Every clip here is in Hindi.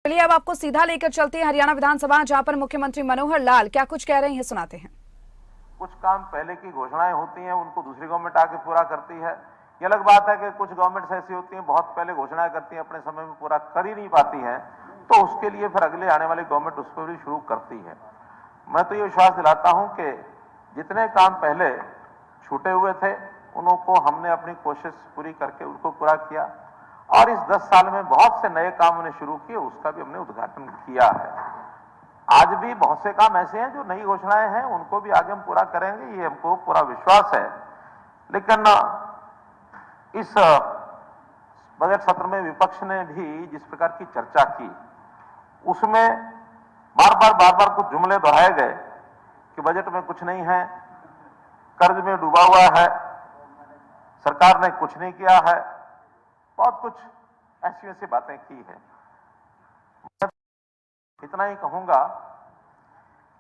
चलिए अब आपको सीधा लेकर चलते हैं हरियाणा विधानसभा, जहां पर मुख्यमंत्री मनोहर लाल क्या कुछ कह रहे हैं सुनाते हैं। कुछ काम पहले की घोषणाएं होती हैं, उनको दूसरी गवर्नमेंट आके पूरा करती है। ये अलग बात है कि कुछ गवर्नमेंट्स ऐसी होती हैं बहुत पहले घोषणाएं करती हैं, अपने समय में पूरा कर ही नहीं पाती हैं, तो उसके लिए फिर अगले आने वाली गवर्नमेंट उस पर भी शुरू करती है। मैं तो ये विश्वास दिलाता हूं कि जितने काम पहले छूटे हुए थे उनको हमने अपनी कोशिश पूरी करके उनको पूरा किया, और इस 10 साल में बहुत से नए काम हमने शुरू किए, उसका भी हमने उद्घाटन किया है। आज भी बहुत से काम ऐसे हैं जो नई घोषणाएं हैं, उनको भी आगे हम पूरा करेंगे, ये हमको पूरा विश्वास है। लेकिन इस बजट सत्र में विपक्ष ने भी जिस प्रकार की चर्चा की, उसमें बार बार कुछ जुमले दोहराए गए कि बजट में कुछ नहीं है, कर्ज में डूबा हुआ है, सरकार ने कुछ नहीं किया है, बहुत कुछ ऐसी वैसी बातें की है। इतना ही कहूंगा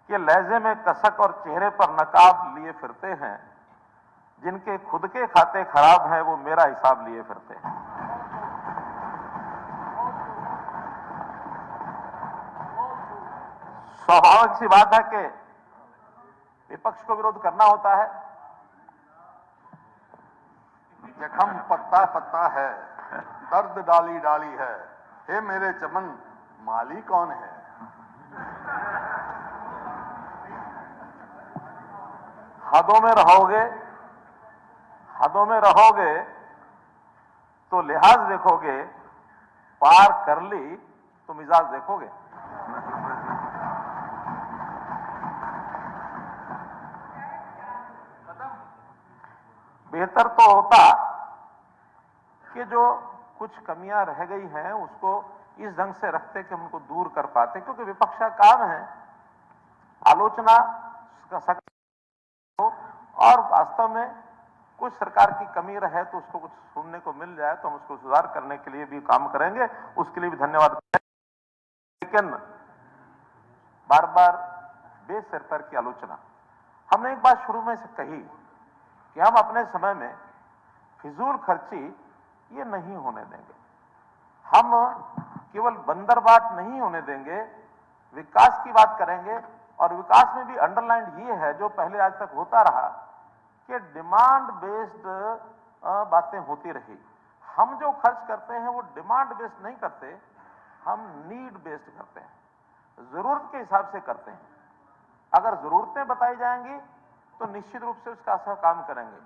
कि लहजे में कसक और चेहरे पर नकाब लिए फिरते हैं, जिनके खुद के खाते खराब हैं वो मेरा हिसाब लिए फिरते हैं। स्वाभाविक सी बात है कि विपक्ष को विरोध करना होता है। जखम पत्ता पत्ता है, दर्द डाली डाली है, हे मेरे चमन माली कौन है। हदों में रहोगे, हदों में रहोगे तो लिहाज देखोगे, पार कर ली तो मिजाज देखोगे। बेहतर तो होता कि जो कुछ कमियां रह गई हैं उसको इस ढंग से रखते कि हम उनको दूर कर पाते, क्योंकि विपक्ष का काम है आलोचना का सख्त हो, और वास्तव में कुछ सरकार की कमी रहे तो उसको कुछ सुनने को मिल जाए तो हम उसको सुधार करने के लिए भी काम करेंगे, उसके लिए भी धन्यवाद। लेकिन बार बार बेसिर पैर की आलोचना, हमने एक बात शुरू में से कही कि हम अपने समय में फिजूल खर्ची ये नहीं होने देंगे, हम केवल बंदरबाट नहीं होने देंगे, विकास की बात करेंगे। और विकास में भी अंडरलाइन ये है जो पहले आज तक होता रहा कि डिमांड बेस्ड बातें होती रही। हम जो खर्च करते हैं वो डिमांड बेस्ड नहीं करते, हम नीड बेस्ड करते हैं, जरूरत के हिसाब से करते हैं। अगर जरूरतें बताई जाएंगी तो निश्चित रूप से उसका असर काम करेंगे,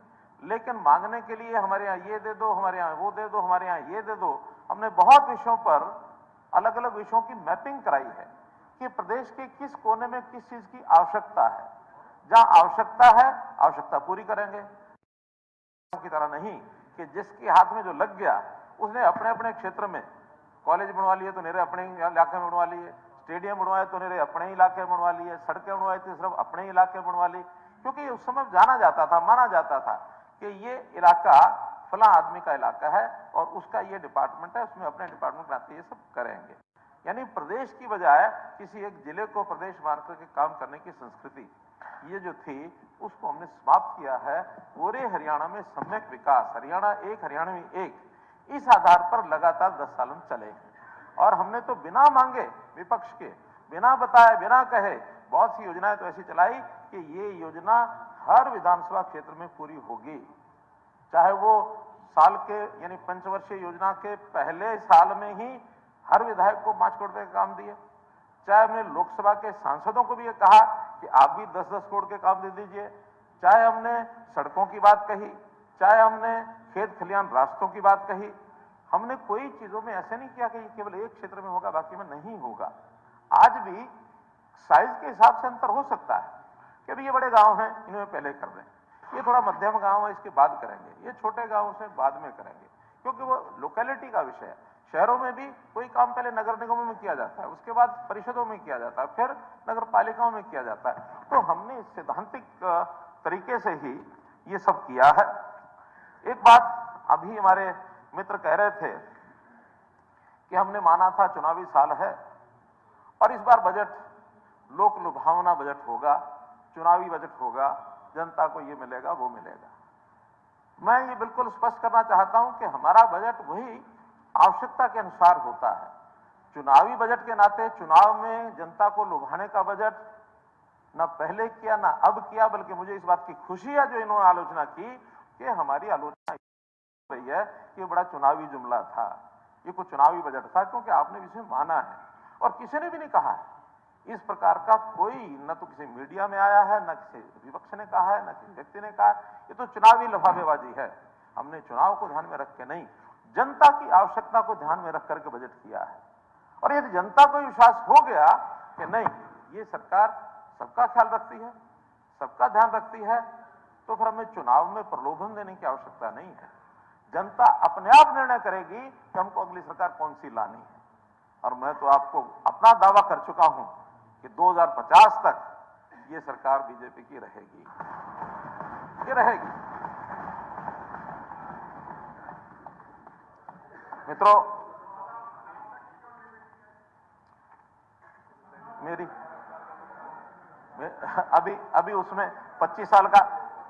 लेकिन मांगने के लिए हमारे यहाँ ये दे दो, हमारे यहाँ वो दे दो, हमारे यहाँ ये दे दो, हमने बहुत विषयों पर अलग अलग विषयों की मैपिंग कराई है कि प्रदेश के किस कोने में किस चीज की आवश्यकता है। जहां आवश्यकता है आवश्यकता पूरी करेंगे, की तरह नहीं कि जिसके हाथ में जो लग गया उसने अपने अपने क्षेत्र में कॉलेज बनवा लिए तो मेरे अपने ही इलाके में बनवा लिए, स्टेडियम बनवाए तो मेरे अपने ही इलाके में बनवा लिए, सड़कें बनवाई तो सिर्फ अपने ही इलाके में बनवा ली, क्योंकि उस समय जाना जाता था, माना जाता था कि ये इलाका फला आदमी का इलाका है और उसका ये डिपार्टमेंट है, उसमें अपने डिपार्टमेंट बनाते ये सब करेंगे। यानी प्रदेश की बजाय किसी एक जिले को प्रदेश मानकर के काम करने की संस्कृति ये जो थी उसको हमने समाप्त किया है। पूरे हरियाणा में सम्यक विकास, हरियाणा एक हरियाणा में एक, इस आधार पर लगातार 10 साल हम चले हैं। और हमने तो बिना मांगे विपक्ष के, बिना बताए, बिना कहे बहुत सी योजनाएं तो ऐसी चलाई कि ये योजना हर विधानसभा क्षेत्र में पूरी होगी, चाहे वो साल के यानी पंचवर्षीय योजना के पहले साल में ही हर विधायक को 5 करोड़ रुपए का काम दिए, चाहे हमने लोकसभा के सांसदों को भी ये कहा कि आप भी 10-10 करोड़ के काम दे दीजिए, चाहे हमने सड़कों की बात कही, चाहे हमने खेत खलियान रास्तों की बात कही, हमने कोई चीजों में ऐसे नहीं किया कि केवल एक क्षेत्र में होगा बाकी में नहीं होगा। आज भी साइज के हिसाब से अंतर हो सकता है कि अभी ये बड़े गांव हैं इन्हें पहले कर दें, ये थोड़ा मध्यम गांव है इसके बाद करेंगे, ये छोटे गांवों से बाद में करेंगे, क्योंकि वो लोकेलिटी का विषय है। शहरों में भी कोई काम पहले नगर निगमों में किया जाता है, उसके बाद परिषदों में किया जाता है, फिर नगर पालिकाओं में किया जाता है। तो हमने इस सैद्धांतिक तरीके से ही ये सब किया है। एक बात अभी हमारे मित्र कह रहे थे कि हमने माना था चुनावी साल है और इस बार बजट लोक लुभावना बजट होगा, चुनावी बजट होगा, जनता को ये मिलेगा वो मिलेगा। मैं ये बिल्कुल स्पष्ट करना चाहता हूं कि हमारा बजट वही आवश्यकता के अनुसार होता है। चुनावी बजट के नाते चुनाव में जनता को लुभाने का बजट ना पहले किया ना अब किया, बल्कि मुझे इस बात की खुशी है जो इन्होंने आलोचना की कि हमारी आलोचना रही है कि बड़ा चुनावी जुमला था, ये कोई चुनावी बजट था, क्योंकि आपने इसे माना है और किसी ने भी नहीं कहा है। इस प्रकार का कोई न तो किसी मीडिया में आया है, न किसी विपक्ष ने कहा है, न किसी व्यक्ति ने कहा है। ये तो चुनावी लफाफेबाजी है। हमने चुनाव को ध्यान में रख के नहीं, जनता की आवश्यकता को ध्यान में रख करके बजट किया है। और यदि जनता को विश्वास हो गया कि नहीं, ये सरकार सबका ख्याल रखती है, सबका ध्यान रखती है, तो फिर हमें चुनाव में प्रलोभन देने की आवश्यकता नहीं है। जनता अपने आप निर्णय करेगी कि हमको अगली सरकार कौन सी लानी है। और मैं तो आपको अपना दावा कर चुका हूं कि 2050 तक ये सरकार बीजेपी की रहेगी, ये रहेगी। मित्रों, मेरी अभी उसमें 25 साल का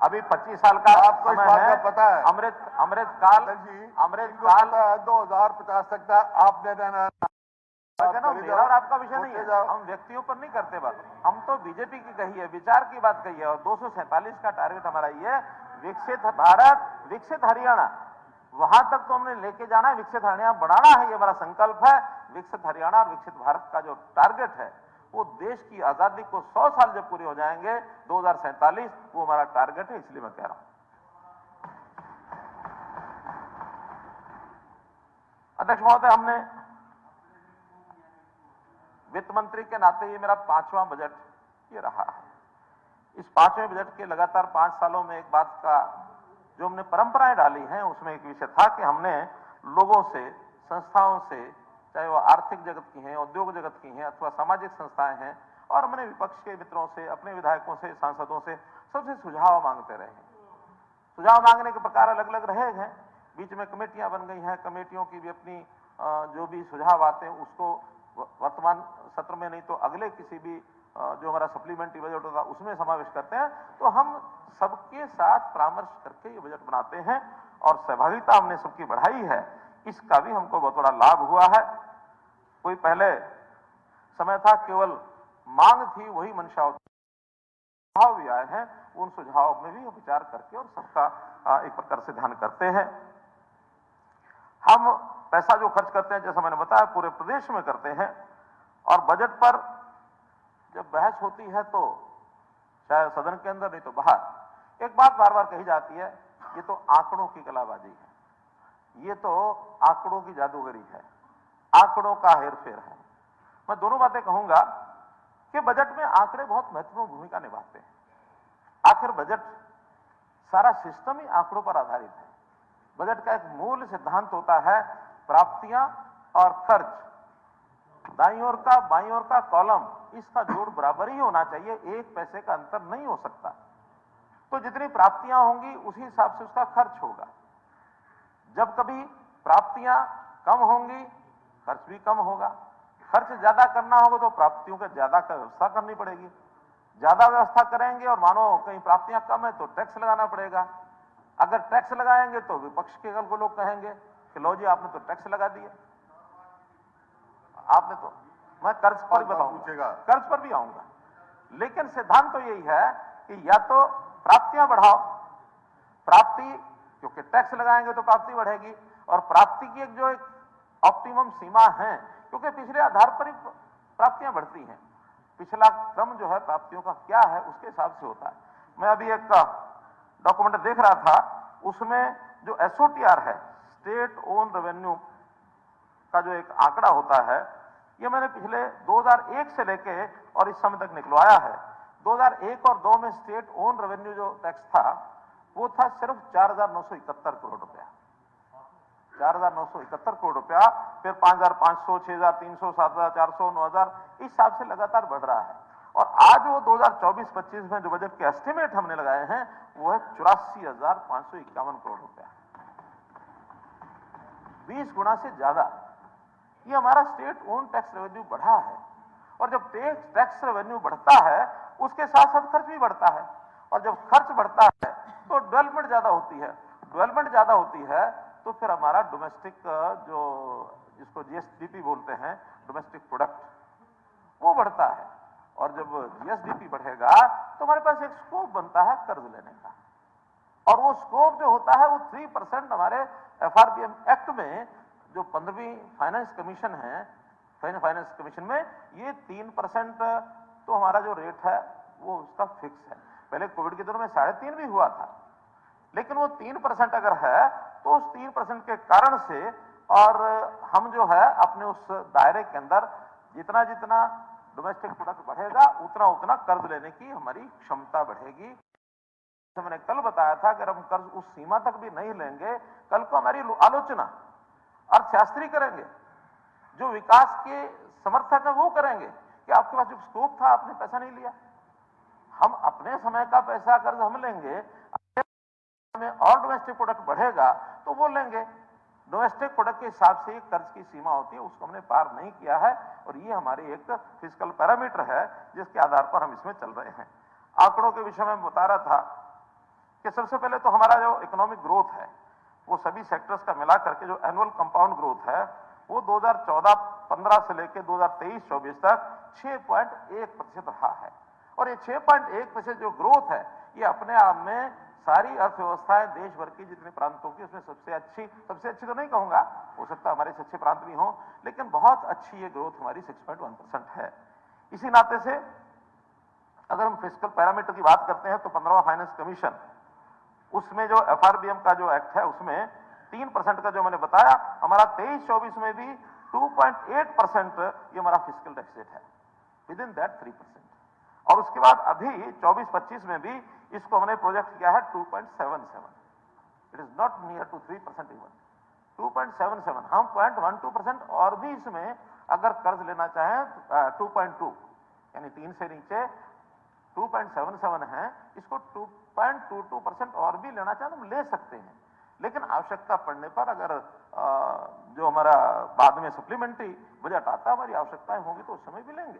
आपको इस बात का पता है? अमृत काल 2050 तक का आपने देना। मेरा और आपका विषय नहीं है, हम व्यक्तियों पर नहीं करते बात। हम तो बीजेपी की कही है, विचार की बात कही है। और 247 का टारगेट हमारा ये विकसित भारत, विकसित हरियाणा, वहां तक तो हमने लेके जाना है। विकसित हरियाणा बनाना है, ये हमारा संकल्प है। विकसित हरियाणा और विकसित भारत का जो टारगेट है, वो देश की आजादी को 100 साल जब पूरे हो जाएंगे 2047, वो हमारा टारगेट है। इसलिए मैं कह रहा हूं। अध्यक्ष महोदय, हमने वित्त मंत्री के नाते ये मेरा 5वां बजट ये रहा है। इस 5वें बजट के लगातार 5 सालों में एक बात का जो हमने परंपराएं डाली हैं, उसमें एक विषय था कि हमने लोगों से, संस्थाओं से, चाहे वो आर्थिक जगत की हैं, उद्योग जगत की हैं अथवा सामाजिक संस्थाएं हैं, और हमने विपक्ष के मित्रों से, अपने विधायकों से, सांसदों से सबसे सुझाव मांगते रहे हैं। सुझाव मांगने के प्रकार अलग अलग रहे हैं। बीच में कमेटियां बन गई हैं, कमेटियों की भी अपनी जो भी सुझाव आते हैं उसको वर्तमान सत्र में नहीं तो अगले किसी भी जो हमारा सप्लीमेंट्री बजट होता है उसमें समावेश करते हैं। तो हम सबके साथ परामर्श करके ये बजट बनाते हैं और सहभागिता हमने सबकी बढ़ाई है। इसका भी हमको बहुत बड़ा लाभ हुआ है। कोई पहले समय था केवल मांग थी, वही मंशा होती, सुझाव भी आए हैं, उन सुझाव में भी विचार करके और सबका एक प्रकार से ध्यान करते हैं। हम पैसा जो खर्च करते हैं, जैसा मैंने बताया, पूरे प्रदेश में करते हैं। और बजट पर जब बहस होती है तो चाहे सदन के अंदर नहीं तो बाहर, एक बात बार बार कही जाती है, ये तो आंकड़ों की कलाबाजी है, ये तो आंकड़ों की जादूगरी है, आंकड़ों का हेरफेर है। मैं दोनों बातें कहूंगा कि बजट में आंकड़े बहुत महत्वपूर्ण भूमिका निभाते हैं। आखिर बजट सारा सिस्टम ही आंकड़ों पर आधारित है। बजट का एक मूल सिद्धांत होता है प्राप्तियां और खर्च, दाईं ओर का बाईं ओर का कॉलम, इसका जोड़ बराबर ही होना चाहिए, एक पैसे का अंतर नहीं हो सकता। तो जितनी प्राप्तियां होंगी उसी हिसाब से उसका खर्च होगा। जब कभी प्राप्तियां कम होंगी, खर्च भी कम होगा। खर्च ज्यादा करना होगा तो प्राप्तियों का ज्यादा का व्यवस्था करनी पड़ेगी। ज्यादा व्यवस्था करेंगे और मानो कहीं प्राप्तियां कम है तो टैक्स लगाना पड़ेगा। अगर टैक्स लगाएंगे तो विपक्ष के को लोग कहेंगे कि लो जी आपने तो टैक्स लगा दिया, आपने तो। मैं कर्ज पर बताऊंगा, कर्ज पर भी आऊंगा, लेकिन सिद्धांत तो यही है कि या तो प्राप्तियां बढ़ाओ, प्राप्ति, क्योंकि टैक्स लगाएंगे तो प्राप्ति बढ़ेगी, और प्राप्ति की एक जो एक ऑप्टिमम सीमा है, क्योंकि पिछले आधार पर ही प्राप्तियां बढ़ती हैं। पिछला क्रम जो है प्राप्तियों का क्या है उसके हिसाब से होता है। मैं अभी एक डॉक्यूमेंट देख रहा था, उसमें जो एसओटीआर है, स्टेट ओन रेवेन्यू का जो एक आंकड़ा होता है, ये मैंने पिछले 2001 से लेके और इस समय तक निकलवाया है। 2001 और 2 में स्टेट ओन रेवेन्यू जो टैक्स था वो था सिर्फ 4,971 करोड़ रुपया, 4,971 करोड़ रुपया। फिर 5,500, 6,300, 7,400, 9,000, इस हिसाब से लगातार बढ़ रहा है। और आज वो 2024-25 में जो बजट के एस्टिमेट हमने लगाए हैं वो है 84,551 करोड़ रुपया, 20 गुना से ज्यादा। ये हमारा स्टेट ओन टैक्स रेवेन्यू बढ़ा है। और जब टैक्स रेवेन्यू बढ़ता है उसके साथ साथ खर्च भी बढ़ता है, और जब खर्च बढ़ता है तो डेवलपमेंट ज्यादा होती है। डेवलपमेंट ज्यादा होती है तो फिर हमारा डोमेस्टिक जो जिसको जीएसडीपी बोलते हैं, डोमेस्टिक प्रोडक्ट, वो बढ़ता है। और जब जीएसडीपी बढ़ेगा तो हमारे पास एक स्कोप बनता है कर्ज लेने का, और वो स्कोप जो होता है वो 3% हमारे एफआरबीएम एक्ट में, जो 15वीं फाइनेंस कमीशन है, फाइनेंस कमीशन में ये 3% तो हमारा जो रेट है वो उसका फिक्स है। पहले कोविड के दिनों में 3.5 भी हुआ था, लेकिन वो 3% अगर है तो उस 3% के कारण से, और हम जो है अपने उस दायरे के अंदर जितना जितना डोमेस्टिक प्रोडक्ट बढ़ेगा उतना उतना कर्ज लेने की हमारी क्षमता बढ़ेगी। तो मैंने कल बताया था कि अगर हम कर्ज उस सीमा तक भी नहीं लेंगे, कल को हमारी आलोचना अर्थशास्त्री करेंगे, जो विकास के समर्थक है वो करेंगे कि आपके पास जो स्कोप था आपने पैसा नहीं लिया। हम अपने समय का पैसा कर्ज हम लेंगे, में और डोमेस्टिक प्रोडक्ट बढ़ेगा तो वो लेंगे। डोमेस्टिक प्रोडक्ट के हिसाब से कर्ज की सीमा होती है, उसको हमने पार नहीं किया है, और ये हमारी एक फिस्कल पैरामीटर है जिसके आधार पर हम इसमें चल रहे हैं। आंकड़ों के विषय में बता रहा था कि सबसे पहले तो हमारा जो इकोनॉमिक ग्रोथ है वो सभी सेक्टर्स का मिला करके जो एनुअल कंपाउंड ग्रोथ है वो 2014-15 से लेकर 2023-24 तक 6.1% रहा है। और ये 6.1% जो ग्रोथ है ये अपने आप में सारी अर्थव्यवस्थाएं देश भर की जितने प्रांतों की उसमें सबसे अच्छी तो नहीं कहूंगा, हो सकता है हमारे से अच्छे प्रांत भी हों, लेकिन बहुत अच्छी ये ग्रोथ हमारी 6.1% है। इसी नाते से अगर हम फिस्कल पैरामीटर की बात करते हैं तो 15वां फाइनेंस कमीशन, उसमें जो एफआरबीएम का जो एक्ट है उसमें 3% का जो मैंने बताया, हमारा 23-24 में भी 2.8% ये हमारा फिस्कल डेफिसिट है, विद इन दैट 3%। और उसके बाद अभी 24-25 में भी इसको हमने प्रोजेक्ट किया है 2.77, it is not near to 3% even, 2.77। हम 0.12% और भी इसमें अगर कर्ज लेना चाहें 2.2 यानी 3 से नीचे 2.77 है, इसको 2.22% और भी लेना चाहें तो हम ले सकते हैं, लेकिन आवश्यकता पड़ने पर अगर जो हमारा बाद में सप्लीमेंट्री बजट आता है, हमारी आवश्यकताएं होंगी तो उस समय भी लेंगे।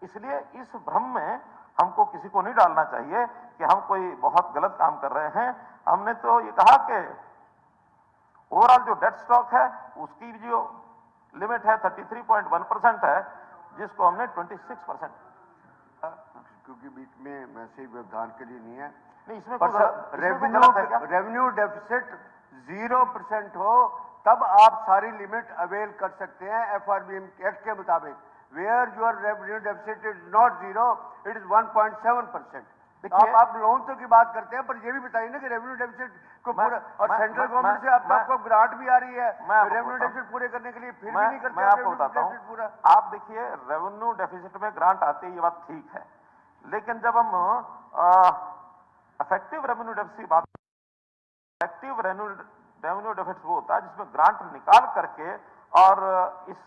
इसलिए इस भ्रम में हमको किसी को नहीं डालना चाहिए कि हम कोई बहुत गलत काम कर रहे हैं। हमने तो ये कहा कि ओवरऑल जो डेट स्टॉक है उसकी जो लिमिट है 33.1% है, जिसको हमने 26%, क्योंकि बीच में वैसे ही व्यवधान के लिए नहीं है, नहीं इसमें रेवेन्यू डेफिसिट 0% हो तब आप सारी लिमिट अवेल कर सकते हैं एफआरबीएम एक्ट के मुताबिक। Where your revenue deficit is not 0, it is 1.7%। आप लोन तो की बात करते हैं, पर ये भी बताइए ना कि रेवेन्यू डेफिसिट को पूरा, और सेंट्रल गवर्नमेंट से आपको ग्रांट भी आ रही है रेवेन्यू डेफिसिट पूरे करने के लिए, फिर भी नहीं करते। मैं आपको बताता हूं पूरा। आप देखिए रेवेन्यू डेफिसिट में ग्रांट आती है, ये बात ठीक है, लेकिन जब हम इफेक्टिव रेवेन्यू डेफिसिट बात, इफेक्टिव रेवेन्यू डेफिसिट वो होता है जिसमें ग्रांट निकाल करके और इस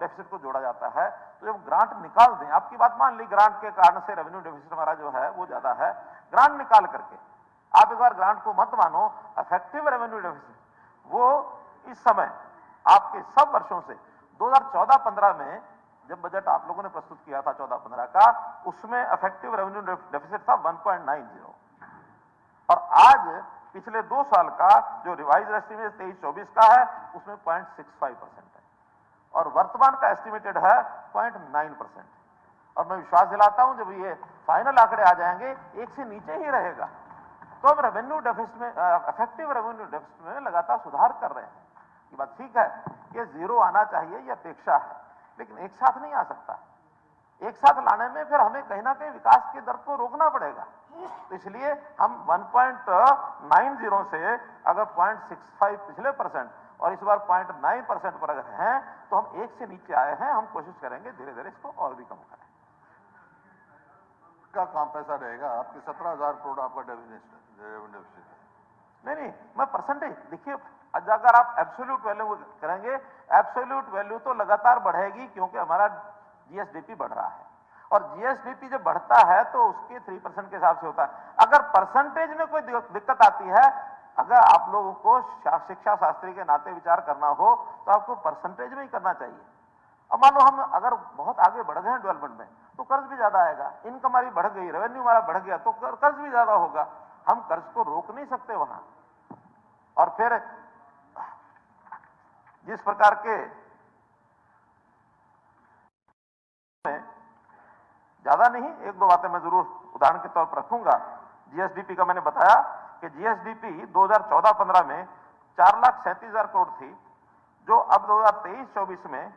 डेफिसिट को जोड़ा जाता है। तो जब ग्रांट निकाल दें, आपकी बात मान ली ग्रांट के कारण से रेवेन्यू डेफिसिट हमारा जो है वो ज्यादा है, ग्रांट निकाल करके आप एक बार ग्रांट को मत मानो, इफेक्टिव रेवेन्यू डेफिसिट वो इस समय आपके सब वर्षों से 2014-15 में जब बजट आप लोगों ने प्रस्तुत किया था 14-15 का, उसमें इफेक्टिव रेवेन्यू डेफिसिट था 1.90, और आज पिछले 2 साल का जो रिवाइज एस्टिमेट 23-24 का है उसमें 0.65% है, और वर्तमान का एस्टिमेटेड है 0.9%। और मैं विश्वास दिलाता हूं जब ये फाइनल आंकड़े आ जाएंगे 1 से नीचे ही रहेगा, तो हम रेवेन्यू डेफिसिट में, इफेक्टिव रेवेन्यू डेफिसिट में लगातार सुधार कर रहे हैं। ये बात ठीक है, ये 0 आना चाहिए, ये अपेक्षा है, लेकिन एक साथ नहीं आ सकता। एक साथ लाने में फिर हमें कहीं ना कहीं विकास की दर को रोकना पड़ेगा। तो इसलिए हम 1.90 से अगर 0.65 पिछले परसेंट और इस बार 0.9% पर अगर हैं तो हम 1 से नीचे आए हैं। हम कोशिश करेंगे धीरे धीरे इसको और भी कम करें। का काम पैसा रहेगा आपके 17,000 करोड़ आपका डेफिसिट है। नहीं, मैं परसेंटेज देखिए, अगर आप एब्सोल्यूट वैल्यू करेंगे, एब्सोल्यूट वैल्यू तो लगातार बढ़ेगी क्योंकि हमारा जीएसडीपी बढ़ रहा है, और जीएसडीपी जब बढ़ता है तो उसके 3% के हिसाब से होता है। अगर परसेंटेज में कोई दिक्कत आती है, अगर आप लोगों को शिक्षा शास्त्री के नाते विचार करना हो तो आपको परसेंटेज में ही करना चाहिए। अब मान लो हम अगर बहुत आगे बढ़ गए हैं डेवलपमेंट में तो कर्ज भी ज्यादा आएगा, इनकम हमारी बढ़ गई, रेवेन्यू हमारा बढ़ गया तो कर्ज भी ज्यादा होगा। हम कर्ज को रोक नहीं सकते वहां। और फिर जिस प्रकार के ज्यादा नहीं, एक दो बातें मैं जरूर उदाहरण के तौर पर रखूंगा। जीएसडीपी का मैंने बताया कि जीएसडीपी 2014-15 में 4,37,000 करोड़ थी, जो अब 2023-24 में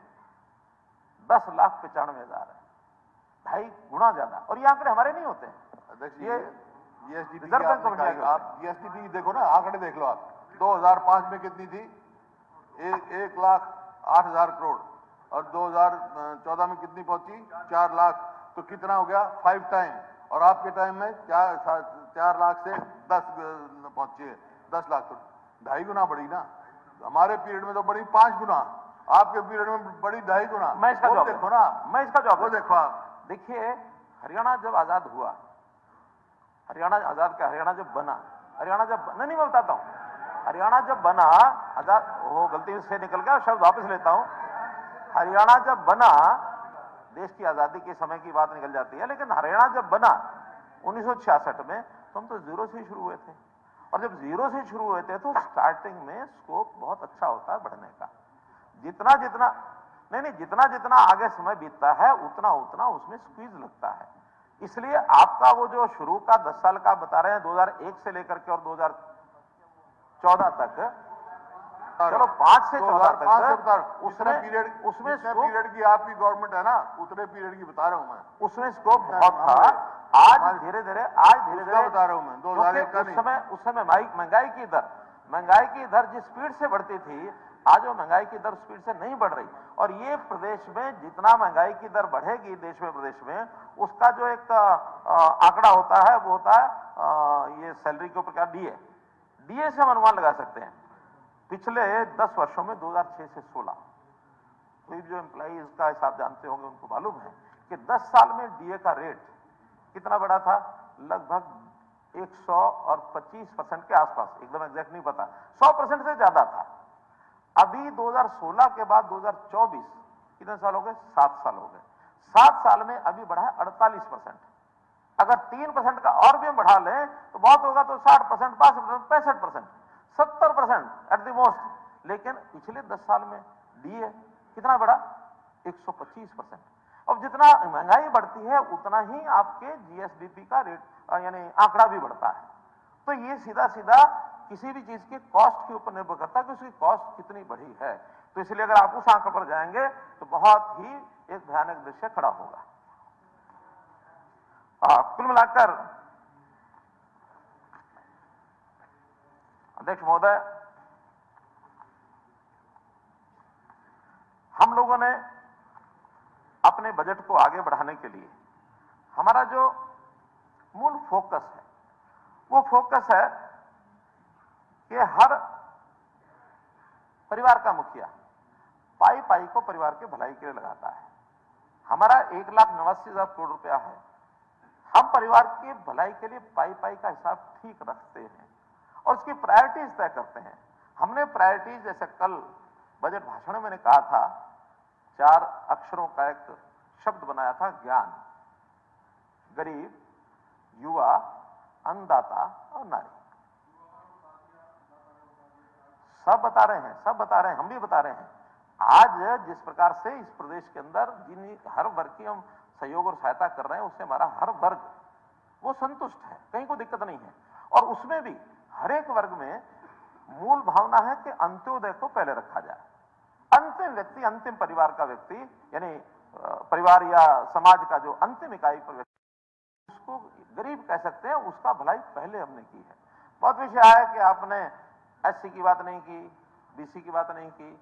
10,95,000 है, 2.5 गुना ज्यादा। और ये आंकड़े हमारे नहीं होते हैं, अध्यक्ष ये GSDP reserve bank of India के आप जीएसडीपी देखो ना, आंकड़े देख लो आप। 2005 में कितनी थी? 1,08,000 करोड़, और 2014 में कितनी पहुंची? 4 लाख। तो कितना हो गया? 5 टाइम। और आपके टाइम में 4 लाख से 10 पहुंची है, 10 लाख। तो 2.5 गुना बढ़ी ना। हमारे पीरियड में तो बढ़ी 5 गुना, आपके पीरियड में बढ़ी 2.5 गुना। मैं इसका जवाब देखो ना, मैं इसका जवाब वो देखो आप। देखिए, हरियाणा जब आजाद हुआ, हरियाणा आजाद का, हरियाणा जब बना, हरियाणा जब नहीं मैं बताता हूं, हरियाणा जब बना आजाद, वो गलती से निकल गया, शब्द वापस लेता हूं। हरियाणा जब बना, देश की आजादी के समय की बात निकल जाती है, लेकिन हरियाणा जब बना 1966 में, तो हम तो जीरो से शुरू हुए थे। और जब जीरो से शुरू हुए थे तो स्टार्टिंग में स्कोप बहुत अच्छा होता है बढ़ने का। जितना जितना जितना जितना आगे समय बीतता है, उतना उतना उसमें स्क्वीज लगता है। इसलिए आपका वो जो शुरू का 10 साल का बता रहे हैं, 2001 से लेकर के और 2014 तक, चलो 5 से 14 तक, उसमें पीरियड की आपकी गवर्नमेंट है ना, उतने पीरियड की बता रहा हूं मैं। उसमें स्कोप बहुत था। आज धीरे धीरे बता रहा हूं मैं, 2001 का नहीं। उस समय महंगाई की दर जिस स्पीड से बढ़ती थी, आज वो महंगाई की दर स्पीड से नहीं बढ़ रही। और ये प्रदेश में जितना महंगाई की दर बढ़ेगी देश में, प्रदेश में, उसका जो एक आंकड़ा होता है, वो होता है ये सैलरी के ऊपर का डीए से हम अनुमान लगा सकते हैं। पिछले 10 वर्षों में 2006 से 16, कोई जो एम्प्लॉइज का हिसाब जानते होंगे उनको मालूम है कि 10 साल में डीए का रेट कितना बढ़ा था? लगभग 125% के आसपास, एकदम एग्जैक्ट नहीं पता, 100% से ज्यादा था। अभी 2016 के बाद 2024, कितने साल हो गए? 7 साल हो गए। 7 साल में अभी बढ़ा है 48%। अगर 3% का और भी हम बढ़ा लें तो बहुत होगा, तो 60%, 62%, 65%, 70% एट द मोस्ट। लेकिन पिछले 10 साल में डीए कितना बढ़ा? 125%। अब जितना महंगाई बढ़ती है, उतना ही आपके जीएसडीपी का रेट यानी आंकड़ा भी बढ़ता है। तो ये सीधा सीधा किसी भी चीज के कॉस्ट के ऊपर निर्भर करता है कि उसकी कॉस्ट कितनी बढ़ी है। तो इसलिए अगर आप उस आंकड़े पर जाएंगे तो बहुत ही एक भयानक दृश्य खड़ा होगा। कुल मिलाकर अध्यक्ष महोदय, हम लोगों ने अपने बजट को आगे बढ़ाने के लिए हमारा जो मूल फोकस है, वो फोकस है कि हर परिवार का मुखिया पाई पाई को परिवार के भलाई के लिए लगाता है। हमारा 1,89,000 करोड़ रुपया है। हम परिवार की भलाई के लिए पाई पाई का हिसाब ठीक रखते हैं और उसकी प्रायोरिटीज तय करते हैं। हमने प्रायोरिटीज, जैसे कल बजट भाषण में मैंने कहा था, 4 अक्षरों का एक शब्द बनाया था, ज्ञान। गरीब, युवा, अन्नदाता और नारी, सब बता रहे हैं, हम भी बता रहे हैं। आज जिस प्रकार से इस प्रदेश के अंदर जिन हर वर्ग की हम सहयोग और सहायता कर रहे हैं, उससे हमारा हर वर्ग वो संतुष्ट है, कहीं कोई दिक्कत नहीं है। और उसमें भी हर एक वर्ग में मूल भावना है कि अंत्योदय को पहले रखा जाए। अंतिम व्यक्ति, अंतिम परिवार का व्यक्ति, यानी परिवार या समाज का जो अंतिम इकाई पर व्यक्ति, उसको गरीब कह सकते हैं, उसका भलाई पहले हमने की है। बहुत विषय है कि आपने एससी की बात नहीं की, बीसी की बात नहीं की।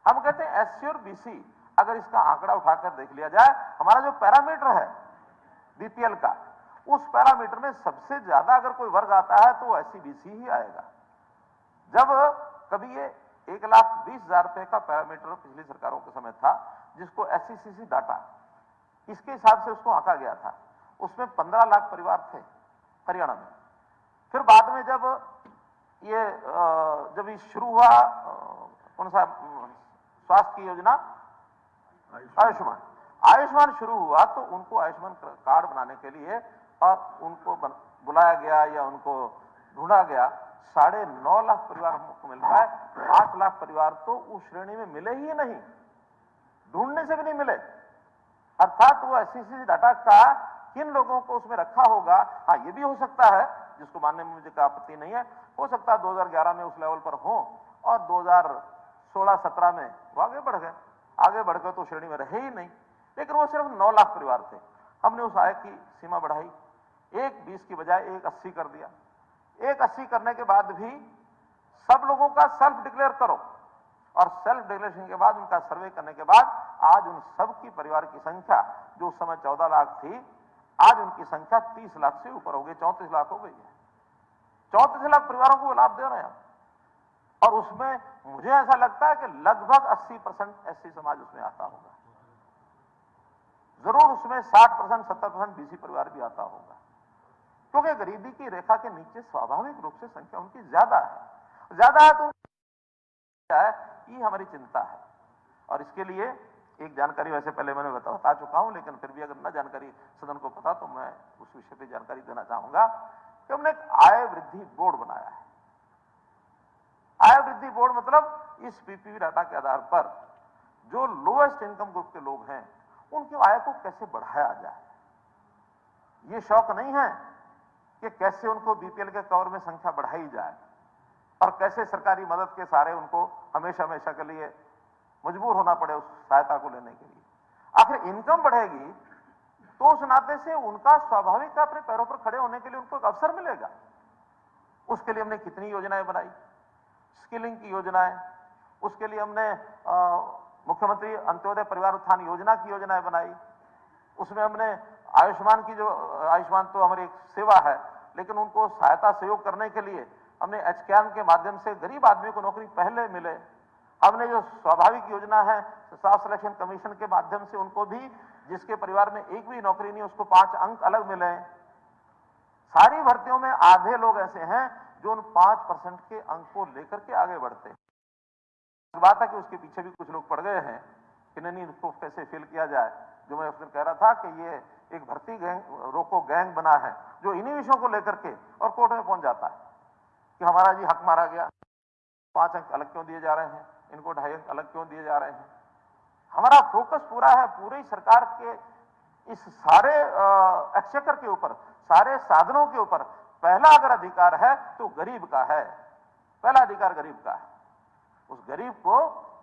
हम कहते हैं एससी और बीसी, अगर इसका आंकड़ा उठाकर देख लिया जाए, हमारा जो पैरामीटर है बीपीएल का, उस पैरामीटर में सबसे ज्यादा अगर कोई वर्ग आता है तो एससी बीसी ही आएगा। जब कभी ये 1,20,000 रुपए का पैरामीटर पिछली सरकारों के समय था, जिसको एससीसीसी डाटा, इसके हिसाब से उसको आंका गया था, उसमें 15 लाख परिवार थे हरियाणा में। फिर बाद में जब ये शुरू हुआ, कौन सा स्वास्थ्य की योजना, आयुष्मान शुरू हुआ, तो उनको आयुष्मान कार्ड बनाने के लिए और उनको बुलाया गया या उनको ढूंढा गया 9.5 लाख परिवार हमको मिल रहा है। 5 लाख परिवार तो उस श्रेणी में मिले ही नहीं, ढूंढने से भी नहीं मिले। अर्थात वो एससीसी डाटा का किन लोगों को उसमें रखा होगा। हाँ, ये भी हो सकता है, जिसको मानने में मुझे कोई आपत्ति नहीं है, हो सकता है 2011 में उस लेवल पर हो और 2016-17 में वो आगे बढ़ गए। आगे बढ़ गए तो श्रेणी में रहे ही नहीं, लेकिन वो सिर्फ 9 लाख परिवार थे। हमने उस आय की सीमा बढ़ाई, 1.20 की बजाय 1.80 कर दिया। 1.80 करने के बाद भी सब लोगों का सेल्फ डिक्लेयर करो, और सेल्फ डिक्लेरेशन के बाद उनका सर्वे करने के बाद आज उन सब की परिवार की संख्या जो उस समय 14 लाख थी, आज उनकी संख्या 30 लाख से ऊपर हो गई, 34 लाख हो गई है। 34 लाख परिवारों को लाभ दे रहे हैं। और उसमें मुझे ऐसा लगता है कि लगभग 80% एससी समाज उसमें आता होगा, जरूर उसमें 60%, 70% बीसी परिवार भी आता होगा, क्योंकि गरीबी की रेखा के नीचे स्वाभाविक रूप से संख्या उनकी ज्यादा है तो ये हमारी चिंता है। और इसके लिए एक जानकारी वैसे पहले मैंने बता चुका हूं, लेकिन फिर भी अगर न जानकारी सदन को पता तो मैं उस विषय पर जानकारी देना चाहूंगा कि हमने एक आय वृद्धि बोर्ड बनाया है। आय वृद्धि बोर्ड मतलब इस पीपीवी डाटा के आधार पर जो लोएस्ट इनकम ग्रुप के लोग हैं उनकी आय को कैसे बढ़ाया जाए। ये शौक नहीं है कि कैसे उनको बीपीएल के कवर में संख्या बढ़ाई जाए और कैसे सरकारी मदद के सहारे उनको हमेशा के लिए मजबूर होना पड़े उस सहायता को लेने के लिए। आखिर इनकम बढ़ेगी तो उस नाते से उनका स्वाभाविक अपने पैरों पर खड़े होने के लिए उनको एक अवसर मिलेगा। उसके लिए हमने कितनी योजनाएं बनाई, स्किलिंग की योजनाएं, उसके लिए हमने मुख्यमंत्री अंत्योदय परिवार उत्थान योजना की योजनाएं बनाई। उसमें हमने आयुष्मान तो हमारी एक सेवा है, लेकिन उनको सहायता सहयोग करने के लिए हमने एचकेएम के माध्यम से गरीब आदमी को नौकरी पहले मिले। हमने जो स्वाभाविक योजना है स्टाफ सिलेक्शन कमीशन के माध्यम से उनको भी, जिसके परिवार में एक भी नौकरी नहीं उसको 5 अंक अलग मिले। सारी भर्तियों में आधे लोग ऐसे हैं जो उन 5% के अंक को लेकर के आगे बढ़ते हैं। बात है कि उसके पीछे भी कुछ लोग पड़ गए हैं कि नहीं इसको कैसे फिल किया जाए। जो मैं उस दिन कह रहा था कि ये एक भर्ती रोको गैंग बना है जो इन्हीं विषयों को लेकर के और कोर्ट में पहुंच जाता है कि हमारा जी हक मारा गया, 5 अंक अलग क्यों दिए जा रहे हैं, इनको 2.5 अंक अलग क्यों दिए जा रहे हैं। हमारा फोकस पूरा है पूरी सरकार के इस सारे एक्सचेकर के ऊपर, सारे साधनों के ऊपर। पहला अगर अधिकार है तो गरीब का है, पहला अधिकार गरीब का है। उस गरीब को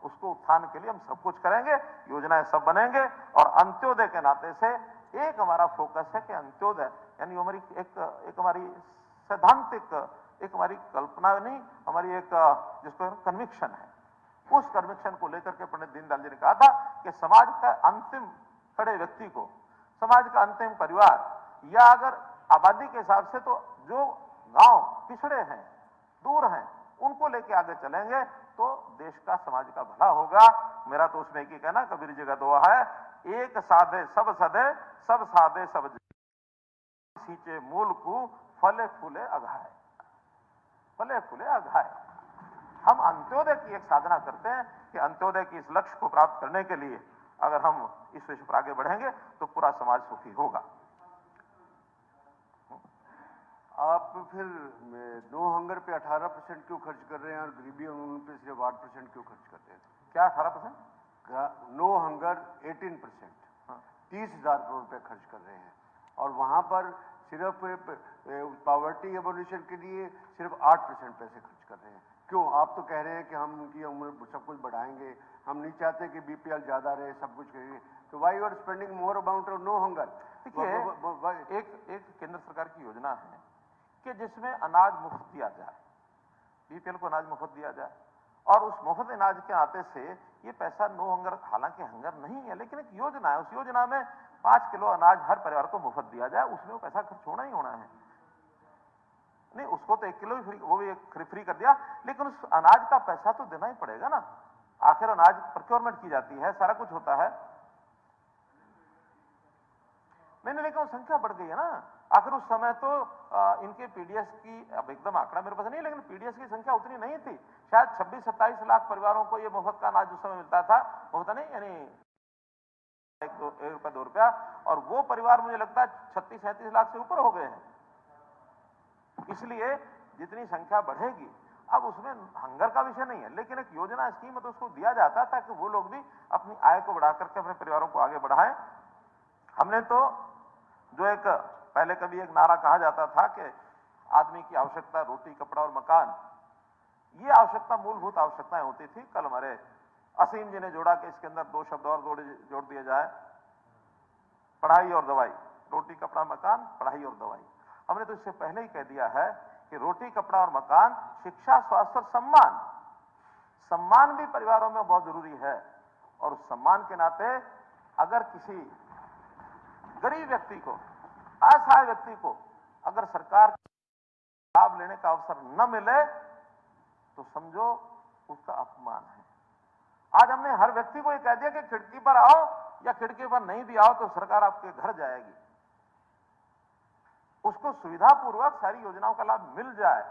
उसको उत्थान के लिए हम सब कुछ करेंगे, योजनाएं सब बनेंगे। और अंत्योदय के नाते से एक हमारा फोकस है कि अंत्योदय यानी हमारी एक हमारी सैद्धांतिक, एक हमारी कल्पना नहीं, हमारी एक जिसको कन्विक्शन है। उस कन्विक्शन को लेकर के पंडित दीनदयाल जी ने कहा था कि समाज का अंतिम खड़े व्यक्ति को, समाज का अंतिम परिवार, या अगर आबादी के हिसाब से तो जो गांव पिछड़े हैं, दूर हैं, उनको लेके आगे चलेंगे तो देश का, समाज का भला होगा। मेरा तो उसमें एक ही कहना, कबीर जी का दोहा है, एक साधे सब सधे, सब साधे सब सींचे मूल को, फले फूले अघाए, फले फूले अघाए। हम अंत्योदय की एक साधना करते हैं कि अंत्योदय की इस लक्ष्य को प्राप्त करने के लिए अगर हम इस विषय पर आगे बढ़ेंगे तो पूरा समाज सुखी होगा। आप फिर नो हंगर पे 18% क्यों खर्च कर रहे हैं और गरीबी उन्मूलन पे सिर्फ 8% क्यों खर्च करते हैं? क्या 18%? नो हंगर 18%, 30,000 करोड़ रुपए खर्च कर रहे हैं और वहां पर सिर्फ पॉवर्टी एबोलिशन के लिए सिर्फ 8% पैसे खर्च कर रहे हैं। क्यों? आप तो कह रहे हैं कि हम उनकी उम्र सब कुछ बढ़ाएंगे, हम नहीं चाहते कि बीपीएल ज्यादा रहे, सब कुछ करेंगे, तो why you are spending more amount of no hunger? देखिए, एक केंद्र सरकार की योजना है कि जिसमें अनाज मुफ्त दिया जाए, बीपीएल को अनाज मुफ्त दिया जाए, और उस मुफ्त अनाज के आते से ये पैसा नो हंगर, हालांकि हंगर नहीं है लेकिन एक योजना है, उस योजना में 5 किलो अनाज हर परिवार को मुफ्त दिया जाए, उसमें वो पैसा खर्च होना ही होना है। नहीं, उसको तो 1 किलो ही फ्री, वो भी फ्री कर दिया, लेकिन उस अनाज का पैसा तो देना ही पड़ेगा ना। आखिर अनाज प्रोक्योरमेंट की जाती है, सारा कुछ होता है। नहीं, लेकिन संख्या बढ़ गई है ना। आखिर उस समय तो इनके पीडीएस की, अब एकदम आंकड़ा मेरे पास नहीं, लेकिन पीडीएस की संख्या उतनी नहीं थी। शायद 26-27 लाख परिवारों को ये मुफ्त का अनाज उस समय मिलता था, मुफ्त नहीं यानी 1 रुपया 2 रुपया, और वो परिवार मुझे लगता है 36-37 लाख से ऊपर हो गए हैं। इसलिए जितनी संख्या बढ़ेगी, अब उसमें हंगर का विषय नहीं है, लेकिन एक योजना स्कीम है तो उसको दिया जाता है ताकि वो लोग भी अपनी आय को बढ़ा करके अपने परिवारों को आगे बढ़ाएं। हमने तो जो एक पहले कभी एक नारा कहा जाता था कि आदमी की आवश्यकता रोटी, कपड़ा और मकान, ये आवश्यकता मूलभूत आवश्यकताएं होती थी। कल हमारे असीम जी ने जोड़ा कि इसके अंदर दो शब्द और जोड़ दिए जाए, पढ़ाई और दवाई। रोटी, कपड़ा, मकान, पढ़ाई और दवाई। हमने तो इससे पहले ही कह दिया है कि रोटी, कपड़ा और मकान, शिक्षा, स्वास्थ्य और सम्मान। सम्मान भी परिवारों में बहुत जरूरी है, और उस सम्मान के नाते अगर किसी गरीब व्यक्ति को, असहाय व्यक्ति को अगर सरकार लाभ लेने का अवसर न मिले तो समझो उसका अपमान है। आज हमने हर व्यक्ति को यह कह दिया कि खिड़की पर आओ, या खिड़की पर नहीं भी आओ तो सरकार आपके घर जाएगी। उसको सुविधापूर्वक सारी योजनाओं का लाभ मिल जाए।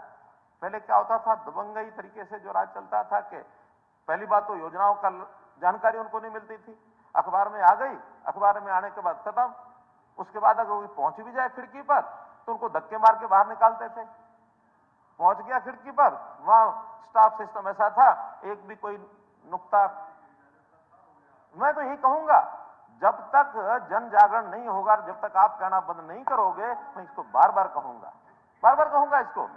पहले क्या होता था, दबंगई तरीके से जो राज चलता था कि पहली बात तो योजनाओं का जानकारी उनको नहीं मिलती थी, अखबार में आ गई, अखबार में आने के बाद खत्म। उसके बाद अगर वो पहुंच भी जाए खिड़की पर तो उनको धक्के मार के बाहर निकालते थे। पहुंच गया खिड़की पर, वहां स्टाफ सिस्टम ऐसा था, एक भी कोई नुक्ता। मैं तो यही कहूंगा, जब तक जन जागरण नहीं होगा, जब तक आप कहना बंद नहीं करोगे, मैं इसको बार बार कहूंगा इसको।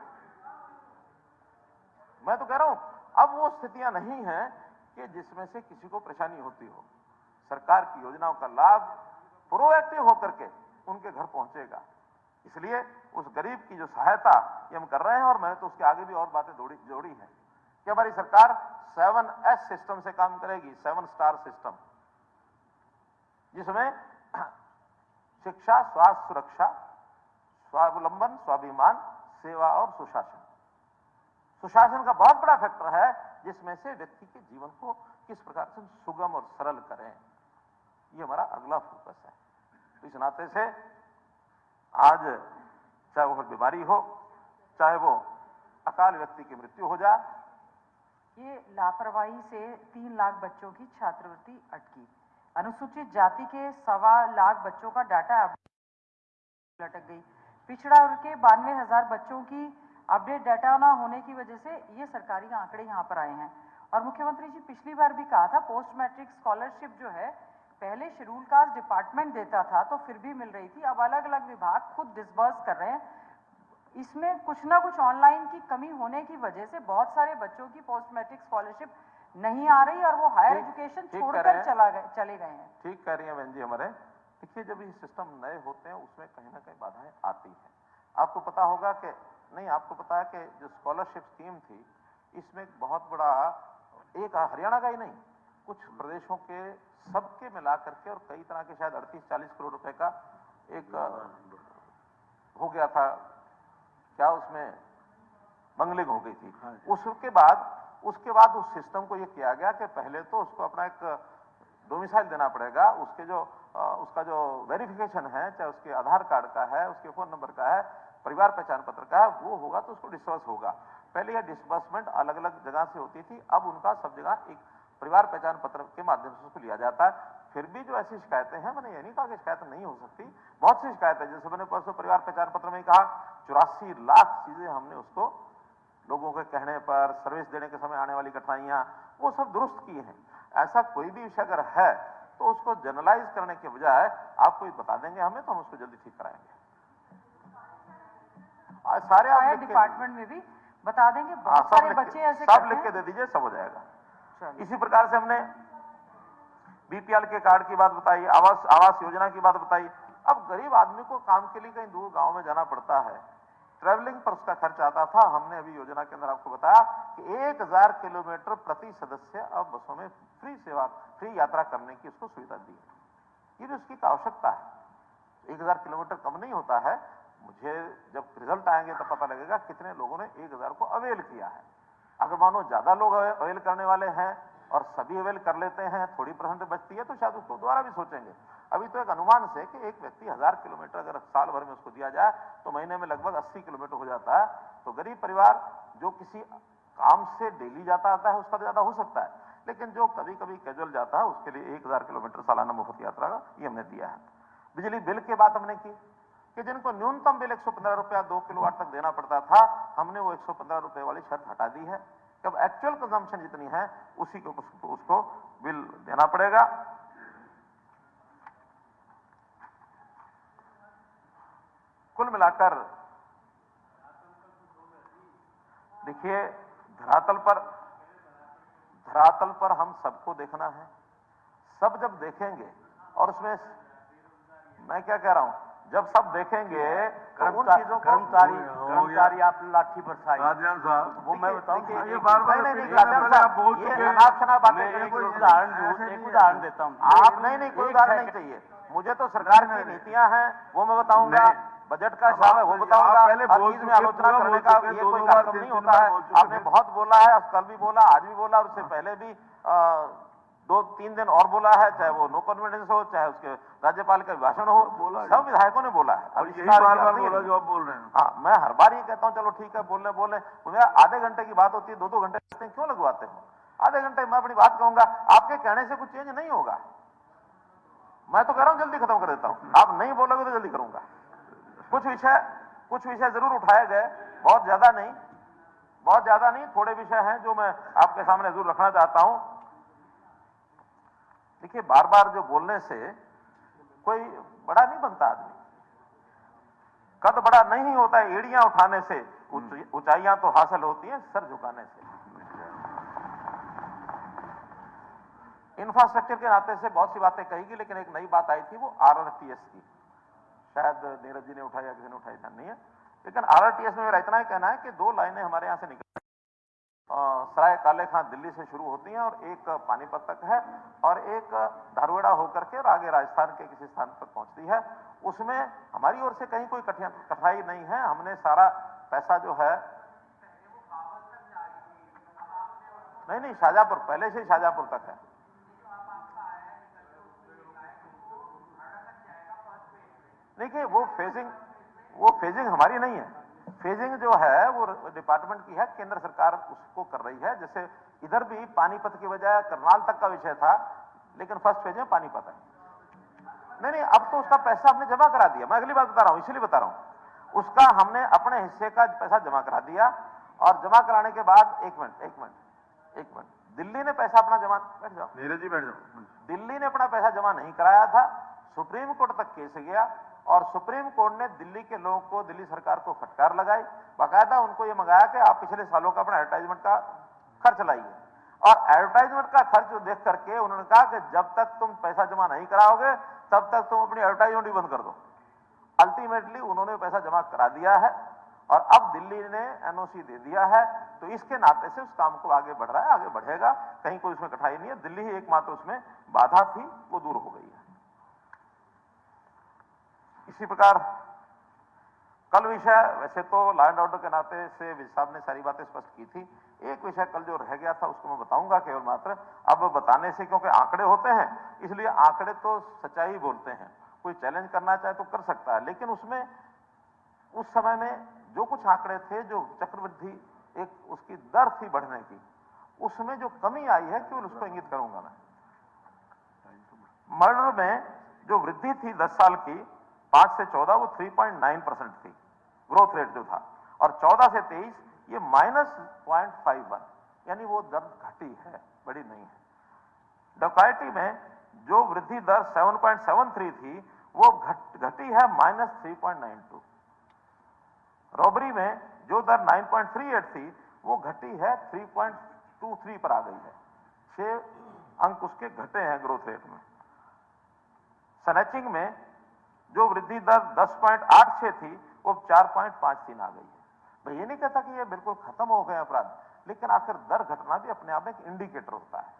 मैं तो कह रहा हूं, अब वो स्थितियां नहीं हैं कि जिसमें से किसी को परेशानी होती हो। सरकार की योजनाओं का लाभ प्रोएक्टिव होकर के उनके घर पहुंचेगा। इसलिए उस गरीब की जो सहायता ये हम कर रहे हैं, और मैंने तो उसके आगे भी और बातें जोड़ी हैं कि हमारी सरकार 7S सिस्टम से काम करेगी, 7 स्टार सिस्टम, जिसमें शिक्षा, स्वास्थ्य, सुरक्षा, स्वावलंबन, स्वाभिमान, सेवा और सुशासन। सुशासन का बहुत बड़ा फैक्टर है, जिसमें से व्यक्ति के जीवन को किस प्रकार से सुगम और सरल करें, ये हमारा अगला फोकस है। तो इस नाते से आज चाहे वो बीमारी हो, चाहे वो अकाल व्यक्ति की मृत्यु हो जाए, ये लापरवाही से 3 लाख बच्चों की छात्रवृत्ति अटकी। अनुसूचित जाति के 1.25 लाख बच्चों का डाटा लटक गई। पिछड़ा वर्ग के 92,000 बच्चों की अपडेट डाटा ना होने की वजह से ये सरकारी आंकड़े यहाँ पर आए हैं। और मुख्यमंत्री जी पिछली बार भी कहा था, पोस्ट मैट्रिक स्कॉलरशिप जो है पहले शेड्यूल कास्ट डिपार्टमेंट देता था तो फिर भी मिल रही थी, अब अलग अलग विभाग खुद डिसबर्स कर रहे हैं। इसमें कुछ ना कुछ ऑनलाइन की कमी होने की वजह से बहुत सारे बच्चों की पोस्ट मैट्रिक स्कॉलरशिप नहीं आ रही और वो हायर एजुकेशन छोड़कर चले गए हैं। ठीक कह रही हैं बहन जी। हमारे देखिए, जब ये सिस्टम नए होते हैं उसमें कहीं ना कहीं बाधाएं आती हैं। आपको पता होगा कि नहीं, आपको पता है कि जो स्कॉलरशिप स्कीम थी, इसमें एक बहुत बड़ा, एक हरियाणा का ही नहीं, कुछ प्रदेशों के सबके मिला करके और कई तरह के शायद 38-40 करोड़ रुपए का एक हो गया था, क्या उसमें बंगलिंग हो गई थी। उसके बाद उस सिस्टम को ये किया गया कि पहले तो उसको अपना एक डोमिसाइल देना पड़ेगा, उसका जो वेरिफिकेशन है, चाहे उसके आधार कार्ड का है, उसके फोन नंबर का है, परिवार पहचान पत्र का है, वो होगा तो उसको डिस्बर्स होगा। पहले यह डिस्बर्समेंट अलग अलग जगह से होती थी, अब उनका सब जगह एक परिवार पहचान पत्र के माध्यम से उसको लिया जाता है। फिर भी जो ऐसी शिकायतें हैं, मैंने ये नहीं कहा कि शिकायत नहीं हो सकती, बहुत सी शिकायतें, जैसे मैंने परसों परिवार पहचान पत्र में कहा 84 लाख चीजें हमने उसको लोगों के कहने पर, सर्विस देने के समय आने वाली कठिनाइयां, वो सब दुरुस्त की हैं। ऐसा कोई भी विषय अगर है तो उसको जनरलाइज करने के बजाय आपको बता देंगे हमें, तो हम उसको जल्दी ठीक कराएंगे। सारे आप डिपार्टमेंट में भी बता देंगे, बहुत सारे बच्चे ऐसे सब लिख के दे दीजिए, सब हो जाएगा। इसी प्रकार से हमने बीपीएल के कार्ड की बात बताई, आवास योजना की बात बताई। अब गरीब आदमी को काम के लिए कहीं दूर गांव में जाना पड़ता है, ट्रैवलिंग पर उसका खर्च आता था। हमने अभी योजना के अंदर आपको बताया कि 1000 किलोमीटर प्रति सदस्य अब बसों में फ्री यात्रा करने की उसको सुविधा दी है। ये भी उसकी आवश्यकता है। 1000 किलोमीटर कम नहीं होता है। मुझे जब रिजल्ट आएंगे तब पता लगेगा कितने लोगों ने 1000 को अवेल किया है। अगर मानो ज्यादा लोग अवेल करने वाले हैं और सभी अवेल कर लेते हैं, थोड़ी परसेंट बचती है, तो शायद उसको दोबारा भी सोचेंगे। अभी तो एक अनुमान से कि एक व्यक्ति 1000 किलोमीटर अगर साल भर में उसको दिया जाए तो महीने में लगभग 80 किलोमीटर हो जाता है। तो गरीब परिवार जो किसी काम से डेली जाता आता है उसका तो ज्यादा हो सकता है, लेकिन जो कभी कभी कैजुअल जाता है उसके लिए 1000 किलोमीटर सालाना मुफ्त यात्रा का ये हमने दिया है। बिजली बिल की बात हमने की, कि जिनको न्यूनतम बिल 115 रुपया 2 किलोवाट तक देना पड़ता था, हमने वो 115 रुपए वाली शर्त हटा दी है। अब एक्चुअल कंजम्पशन जितनी है उसी को उसको बिल देना पड़ेगा। कुल मिलाकर देखिए, धरातल पर हम सबको देखना है। सब जब देखेंगे, और उसमें मैं क्या कह रहा हूं, जब सब देखेंगे तो उन चीजों को कर्मचारी आप लाठी बरसाई, वो मैं बताऊं कि ये बार-बार ये अनाप शनाप बातें एक उदाहरण देता हूं। आप नहीं कोई उदाहरण नहीं चाहिए मुझे, तो सरकार की नीतियां हैं वो मैं बताऊंगा, बजट का हिसाब है वो बताऊंगा। हर चीज में आलोचना करने का ये कोई कार्यक्रम नहीं होता है। आपने बहुत बोला है, कल भी बोला, आज भी बोला, और उससे पहले भी 2-3 दिन और बोला है, चाहे वो नो कॉन्फिडेंस हो, चाहे उसके राज्यपाल का भाषण हो, सब विधायकों ने बोला है। अब यही बार-बार बोला जो आप बोल रहे हैं। हाँ, मैं हर बार ये कहता हूँ चलो ठीक है, बोले आधे घंटे की बात होती है, 2-2 घंटे क्यों लगवाते हो? आधे घंटे मैं अपनी बात कहूंगा, आपके कहने से कुछ चेंज नहीं होगा। मैं तो कह रहा हूं जल्दी खत्म कर देता हूं, आप नहीं बोलोगे तो जल्दी करूंगा। कुछ विषय जरूर उठाए गए, बहुत ज्यादा नहीं, थोड़े विषय हैं जो मैं आपके सामने जरूर रखना चाहता हूं। देखिए, बार बार जो बोलने से कोई बड़ा नहीं बनता आदमी, कद बड़ा नहीं होता है, एड़ियां उठाने से ऊंचाइयां तो हासिल होती हैं सर झुकाने से। इंफ्रास्ट्रक्चर के नाते से बहुत सी बातें कही गई, लेकिन एक नई बात आई थी, वो आरआरटीएस की, शायद नीरज जी ने उठाई या किसी ने उठाई, ध्यान नहीं है। लेकिन आरआरटीएस में मेरा इतना ही कहना है कि 2 लाइनें हमारे यहां से निकल सराय काले खां दिल्ली से शुरू होती हैं, और एक पानीपत तक है, और एक धारवाड़ा होकर के और आगे राजस्थान के किसी स्थान तक पहुंचती है। उसमें हमारी ओर से कहीं कोई कठिनाई नहीं है। हमने सारा पैसा जो है, नहीं शाहजहांपुर, पहले से ही शाहजहांपुर तक है। देखिए, वो फेजिंग हमारी नहीं है। फेजिंग जो है वो डिपार्टमेंट की है, केंद्र सरकार उसको कर रही है। जैसे इधर भी पानीपत की बजाय करनाल तक का विषय था, लेकिन फर्स्ट फेज में पानीपत है। नहीं, अब तो उसका पैसा हमने जमा करा दिया। मैं अगली बात बता रहा हूं, इसलिए बता रहा हूं, उसका हमने अपने हिस्से का पैसा जमा करा दिया, और जमा कराने के बाद एक मिनट, दिल्ली ने पैसा अपना जमा, बैठ जाओ नीरज जी, बैठ जाओ। दिल्ली ने अपना पैसा जमा नहीं कराया था, सुप्रीम कोर्ट तक केस गया, और सुप्रीम कोर्ट ने दिल्ली के लोगों को, दिल्ली सरकार को फटकार लगाई, बाकायदा उनको यह मंगाया कि आप पिछले सालों का अपना एडवर्टाइजमेंट का खर्च लाइए। और एडवर्टाइजमेंट का खर्च देख करके उन्होंने कहा कि जब तक तुम पैसा जमा नहीं कराओगे तब तक तुम अपनी एडवर्टाइजमेंट ही बंद कर दो। अल्टीमेटली उन्होंने पैसा जमा करा दिया है, और अब दिल्ली ने एनओसी दे दिया है, तो इसके नाते से उस काम को आगे बढ़ रहा है, आगे बढ़ेगा, कहीं कोई उसमें कठिनाई नहीं है। दिल्ली ही एकमात्र उसमें बाधा थी, वो दूर हो गई है। इसी प्रकार कल विषय, वैसे तो लॉ एंड ऑर्डर के नाते से विज साहब ने सारी बातें स्पष्ट की थी। एक विषय कल जो रह गया था उसको मैं बताऊंगा केवल मात्र, अब बताने से, क्योंकि आंकड़े होते हैं, इसलिए आंकड़े तो सच्चाई बोलते हैं। कोई चैलेंज करना चाहे तो कर सकता है, लेकिन उसमें उस समय में जो कुछ आंकड़े थे, जो चक्रवृद्धि एक उसकी दर थी बढ़ने की, उसमें जो कमी आई है केवल उसको इंगित करूंगा मैं। मर्डर में जो वृद्धि थी 10 साल की, 5 से 14, वो 3.9% थी ग्रोथ रेट जो था, और 14 से 23 ये -0.51, यानी वो दर घटी है, बड़ी नहीं है। डकैती में जो वृद्धि दर 7.73 थी, वो घटी है -3.92। रॉबरी में जो दर 9.38 थी, वो घटी है 3.23 पर आ गई है। 6 अंक उसके घटे हैं ग्रोथ रेट में। स्नैचिंग में जो वृद्धि दर 10.86 थी, वो 4.53 आ गई है। मैं ये नहीं कहता कि ये बिल्कुल खत्म हो गए अपराध, लेकिन आखिर दर घटना भी अपने आप में एक इंडिकेटर होता है।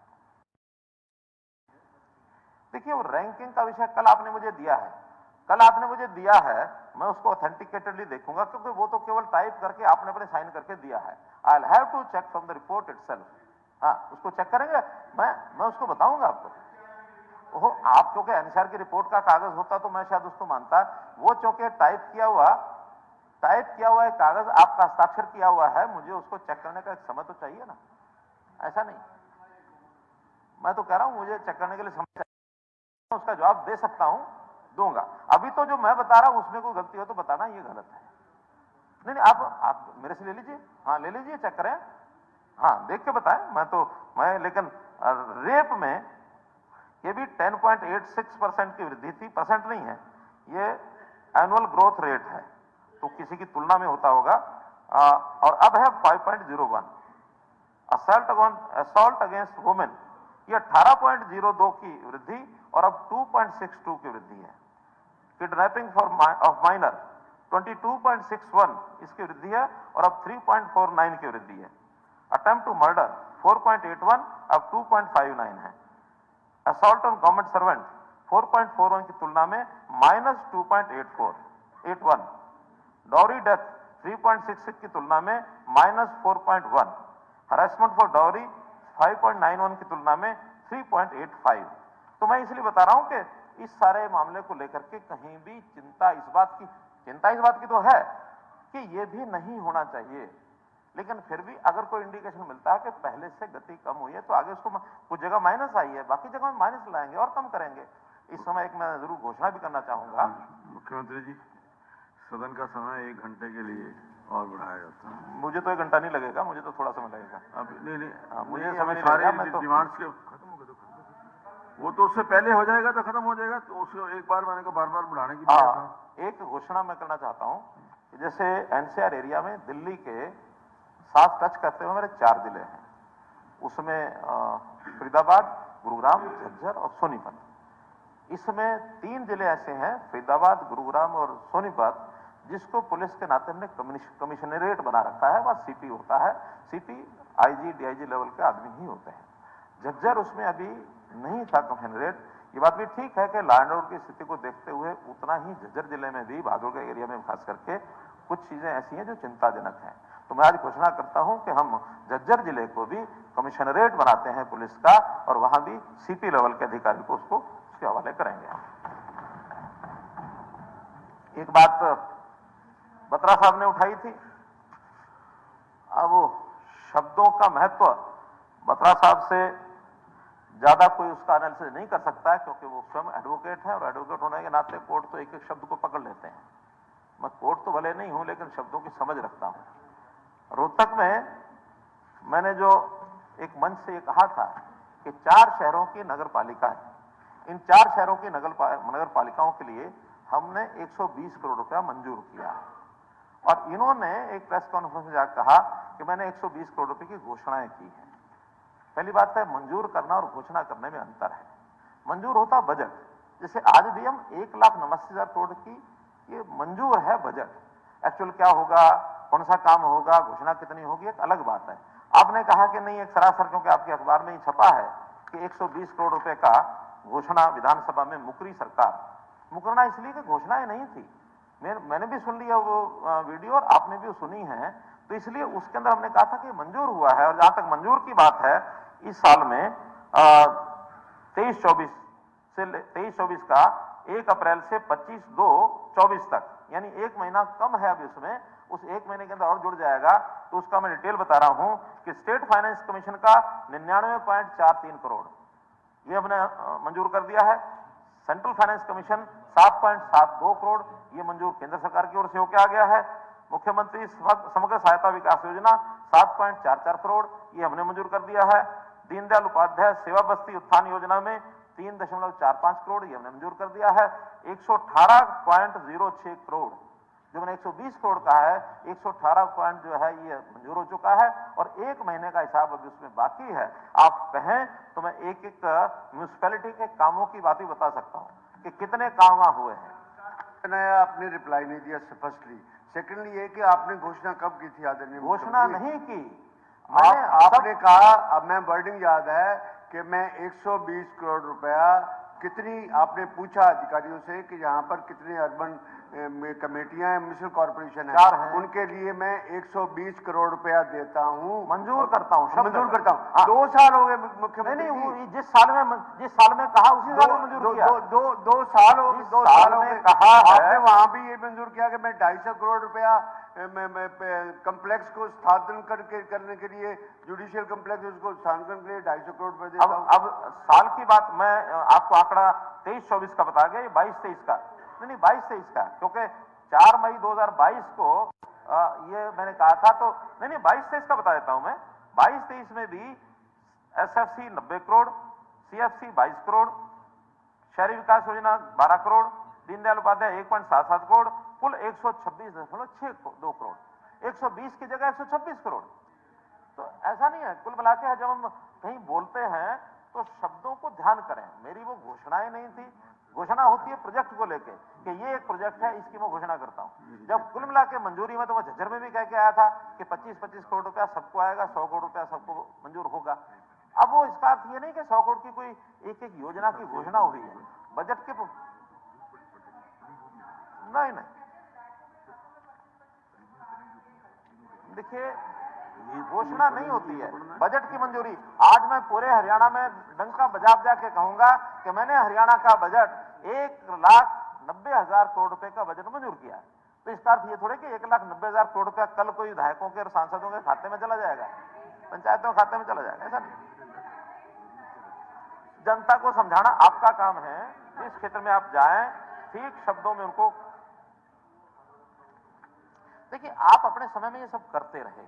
देखिए, वो रैंकिंग का विषय कल आपने मुझे दिया है, मैं उसको ऑथेंटिकेटेडली देखूंगा, क्योंकि वो तो केवल टाइप करके आपने अपने साइन करके दिया है। I will have to check from the report itself. हाँ, उसको चेक करेंगे, मैं उसको बताऊंगा आपको। वो आप क्योंकि एनसीआर की रिपोर्ट का कागज होता तो मैं शायद उसको मानता, वो चूंकि टाइप किया हुआ एक कागज आपका हस्ताक्षर किया हुआ है, मुझे उसको चेक करने का एक समय तो चाहिए ना। ऐसा नहीं, मैं तो कह रहा हूं मुझे चेक करने के लिए समय चाहिए, उसका जवाब दे सकता हूं, दूंगा। अभी तो जो मैं बता रहा हूं उसमें कोई गलती हो तो बताना ये गलत है। नहीं नहीं, आप मेरे से ले लीजिए, हाँ ले लीजिए, चेक करें, हाँ देख के बताएं। लेकिन रेप में ये भी 10.86% की वृद्धि थी, परसेंट नहीं है, ये एनुअल ग्रोथ रेट है, तो किसी की तुलना में होता होगा। और अब है 5.01। असॉल्ट अगेंस्ट वुमेन ये 18.02 की वृद्धि और अब 2.62 की वृद्धि है। किडनैपिंग ऑफ माइनर 22.61 इसकी वृद्धि है और अब 3.49 की वृद्धि है। अटेम्प्ट टू मर्डर 4.81 अब 2.59 है। असॉल्ट ऑन गवर्नमेंट सर्वेंट 4.41 की तुलना में -2.81। डॉरी डेथ 3.66 की तुलना में -4.1। हरासमेंट फॉर डॉरी 5.91 की तुलना में 3.85। तो मैं इसलिए बता रहा हूं कि इस सारे मामले को लेकर के कहीं भी चिंता इस बात की तो है कि ये भी नहीं होना चाहिए, लेकिन फिर भी अगर कोई इंडिकेशन मिलता है कि पहले से गति कम हुई है तो आगे उसको कुछ जगह माइनस आई है, बाकी जगह में माइनस लाएंगे और कम करेंगे। इस समय एक मैं जरूर घोषणा भी करना चाहूंगा। मुख्यमंत्री जी, सदन का समय 1 घंटे के लिए और बढ़ाया जाता है। मुझे तो 1 घंटा नहीं लगेगा, मुझे तो थोड़ा समय लगेगा। अब नहीं मुझे मुझे समय नहीं सारे लगेगा, मैं तो डिमांड्स के खत्म हो गए तो वो तो उससे पहले हो जाएगा तो खत्म हो जाएगा, तो उसको एक बार मैंने कहा बार बढ़ाने की बात था। एक घोषणा मैं करना चाहता हूं कि जैसे एनसीआर एरिया में दिल्ली के साथ टच करते हुए मेरे 4 जिले हैं, उसमें फरीदाबाद, गुरुग्राम, झज्जर और सोनीपत। इसमें 3 जिले ऐसे हैं, फरीदाबाद, गुरुग्राम और सोनीपत, जिसको पुलिस के नाते हमने कमिश्नरेट बना रखा है। वह सीपी होता है, सीपी आईजी डीआईजी लेवल के आदमी ही होते हैं। झज्जर उसमें अभी नहीं था कमिश्नरेट। ये बात भी ठीक है कि लॉ एंड ऑर्डर की स्थिति को देखते हुए उतना ही झज्जर जिले में भी, बहादुर के एरिया में खास करके कुछ चीजें ऐसी हैं जो चिंताजनक हैं। तो मैं आज घोषणा करता हूं कि हम झज्जर जिले को भी कमिश्नरेट बनाते हैं पुलिस का, और वहां भी सीपी लेवल के अधिकारी को उसके हवाले करेंगे हम। एक बात बत्रा साहब ने उठाई थी, अब वो शब्दों का महत्व बत्रा साहब से ज्यादा कोई उसका एनालिसिस नहीं कर सकता है, क्योंकि वो स्वयं एडवोकेट है और एडवोकेट होने के नाते कोर्ट तो एक एक शब्द को पकड़ लेते हैं। मैं कोर्ट तो भले नहीं हूं, लेकिन शब्दों की समझ रखता हूं। रोहतक में मैंने जो एक मंच से ये कहा था कि 4 शहरों की नगर पालिका है, इन 4 शहरों की नगर पालिकाओं के लिए हमने 120 करोड़ रुपया मंजूर किया, और इन्होंने एक प्रेस कॉन्फ्रेंस में जाकर कहा कि मैंने 120 करोड़ रुपए की घोषणाएं की हैं। पहली बात है, मंजूर करना और घोषणा करने में अंतर है। मंजूर होता बजट, जैसे आज भी हम 1,89,000 करोड़ की ये मंजूर है बजट। एक्चुअल क्या होगा, कौन सा काम होगा, घोषणा कितनी होगी, एक अलग बात है। आपने कहा कि नहीं, एक सरासर, क्योंकि आपके अखबार में ही छपा है कि 120 करोड़ रुपए का घोषणा विधानसभा में मुकरी सरकार। मुकरना इसलिए कि घोषणाएं नहीं थी। मैंने भी सुन लिया वो वीडियो और आपने भी सुनी है, तो इसलिए उसके अंदर हमने कहा था कि मंजूर हुआ है। और जहां तक मंजूर की बात है, इस साल में 23-24 का 1 अप्रैल से 25/2/24 तक, यानी 1 महीना कम है अभी उसमें, उस 1 महीने के अंदर और जुड़ जाएगा, तो उसका मैं डिटेल बता रहा हूं कि स्टेट फाइनेंस कमीशन का 99.43 करोड़ ये हमने मंजूर कर दिया है। सेंट्रल फाइनेंस कमीशन 7.72 करोड़ ये मंजूर केंद्र सरकार की ओर से होकर आ गया है। मुख्यमंत्री समग्र सहायता विकास योजना 7.44 करोड़ ये हमने मंजूर कर दिया है। दीनदयाल उपाध्याय सेवा बस्ती उत्थान योजना में 3.45 करोड़ ये हमने मंजूर कर दिया है। 118.06 करोड़ जो मैंने 120 करोड़ कहा है, 118 पॉइंट जो है ये मंजूर हो चुका है, और 1 महीने का हिसाब अभी उसमें बाकी है। आप कहें तो मैं एक एक म्यूनिसिपैलिटी के कामों की बात भी बता सकता हूं कि कितने काम वहां हुए हैं। आपने रिप्लाई नहीं दिया फर्स्टली। सेकेंडली ये कि आपने घोषणा कब की थी आदरणीय? घोषणा नहीं की आपने कहा, अब मैं वर्डिंग याद है कि मैं 120 करोड़ रुपया, कितनी आपने पूछा अधिकारियों से कि यहाँ पर कितने अर्बन कमेटियां म्युनिसिपल कॉर्पोरेशन है, उनके लिए मैं 120 करोड़ रुपया देता हूं, मंजूर करता हूं, मंजूर करता हूं। 2 साल हो गए मुख्यमंत्री। नहीं, जिस साल में कहा उसी साल में मंजूर किया। 2 साल हो गए, 2 साल में कहा आपने वहां भी ये मंजूर किया कि मैं 250 करोड़ रुपया कम्प्लेक्स को स्थानांतरण करने के लिए, जुडिशियल कम्प्लेक्स उसको स्थानांतरण के लिए 250 करोड़ रुपए देता हूं। अब साल की बात मैं आपको आंकड़ा 23-24 का बता गया, ये 22-23 का नहीं 22-23 का, क्योंकि 4 मई 2022 को ये मैंने कहा था, तो नहीं 22-23 का बता देता हूं मैं। 22-23 में भी एसएफसी 90 करोड़, सीएफसी 22 करोड़, शहरी विकास योजना 12 करोड़, दीनदयाल उपाध्याय 1.77 करोड़, कुल 126.62 करोड़, 120 की जगह 126 करोड़। तो ऐसा नहीं है, कुल मिला के जब हम कहीं बोलते हैं तो शब्दों को ध्यान करें। मेरी वो घोषणाएं नहीं थी, घोषणा होती है प्रोजेक्ट को लेके कि ये एक प्रोजेक्ट है, इसकी मैं घोषणा करता हूं। जब कुल मिला के मंजूरी में तो मैं झज्जर में भी कह के आया था कि 25-25 करोड़ रुपया सबको आएगा, 100 करोड़ रुपया सबको मंजूर होगा। अब वो इसका अर्थ ये नहीं कि 100 करोड़ की कोई एक एक योजना की घोषणा हुई है बजट के नहीं। देखिए, घोषणा नहीं होती है, बजट की मंजूरी। आज मैं पूरे हरियाणा में डंका बजा बजा के कहूंगा कि मैंने हरियाणा का बजट 1,90,000 करोड़ रुपए का बजट मंजूर किया है। तो इसका अर्थ ये थोड़े कि 1,90,000 करोड़ रुपया कल कोई विधायकों के और सांसदों के खाते में चला जाएगा, पंचायतों के खाते में चला जाएगा, ऐसा नहीं। जनता को समझाना आपका काम है। जिस क्षेत्र में आप जाएं, ठीक शब्दों में उनको देखिए। आप अपने समय में ये सब करते रहे,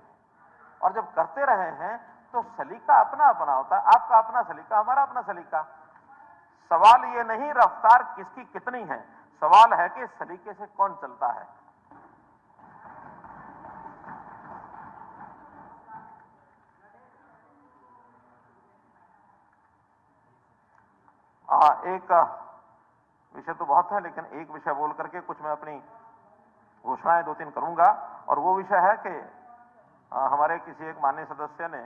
और जब करते रहे हैं तो सलीका अपना अपना होता है। आपका अपना सलीका, हमारा अपना सलीका। सवाल ये नहीं रफ्तार किसकी कितनी है, सवाल है कि सलीके से कौन चलता है। एक विषय तो बहुत है, लेकिन एक विषय बोल करके कुछ मैं अपनी घोषणाएं 2-3 करूंगा। और वो विषय है कि हमारे किसी एक माननीय सदस्य ने,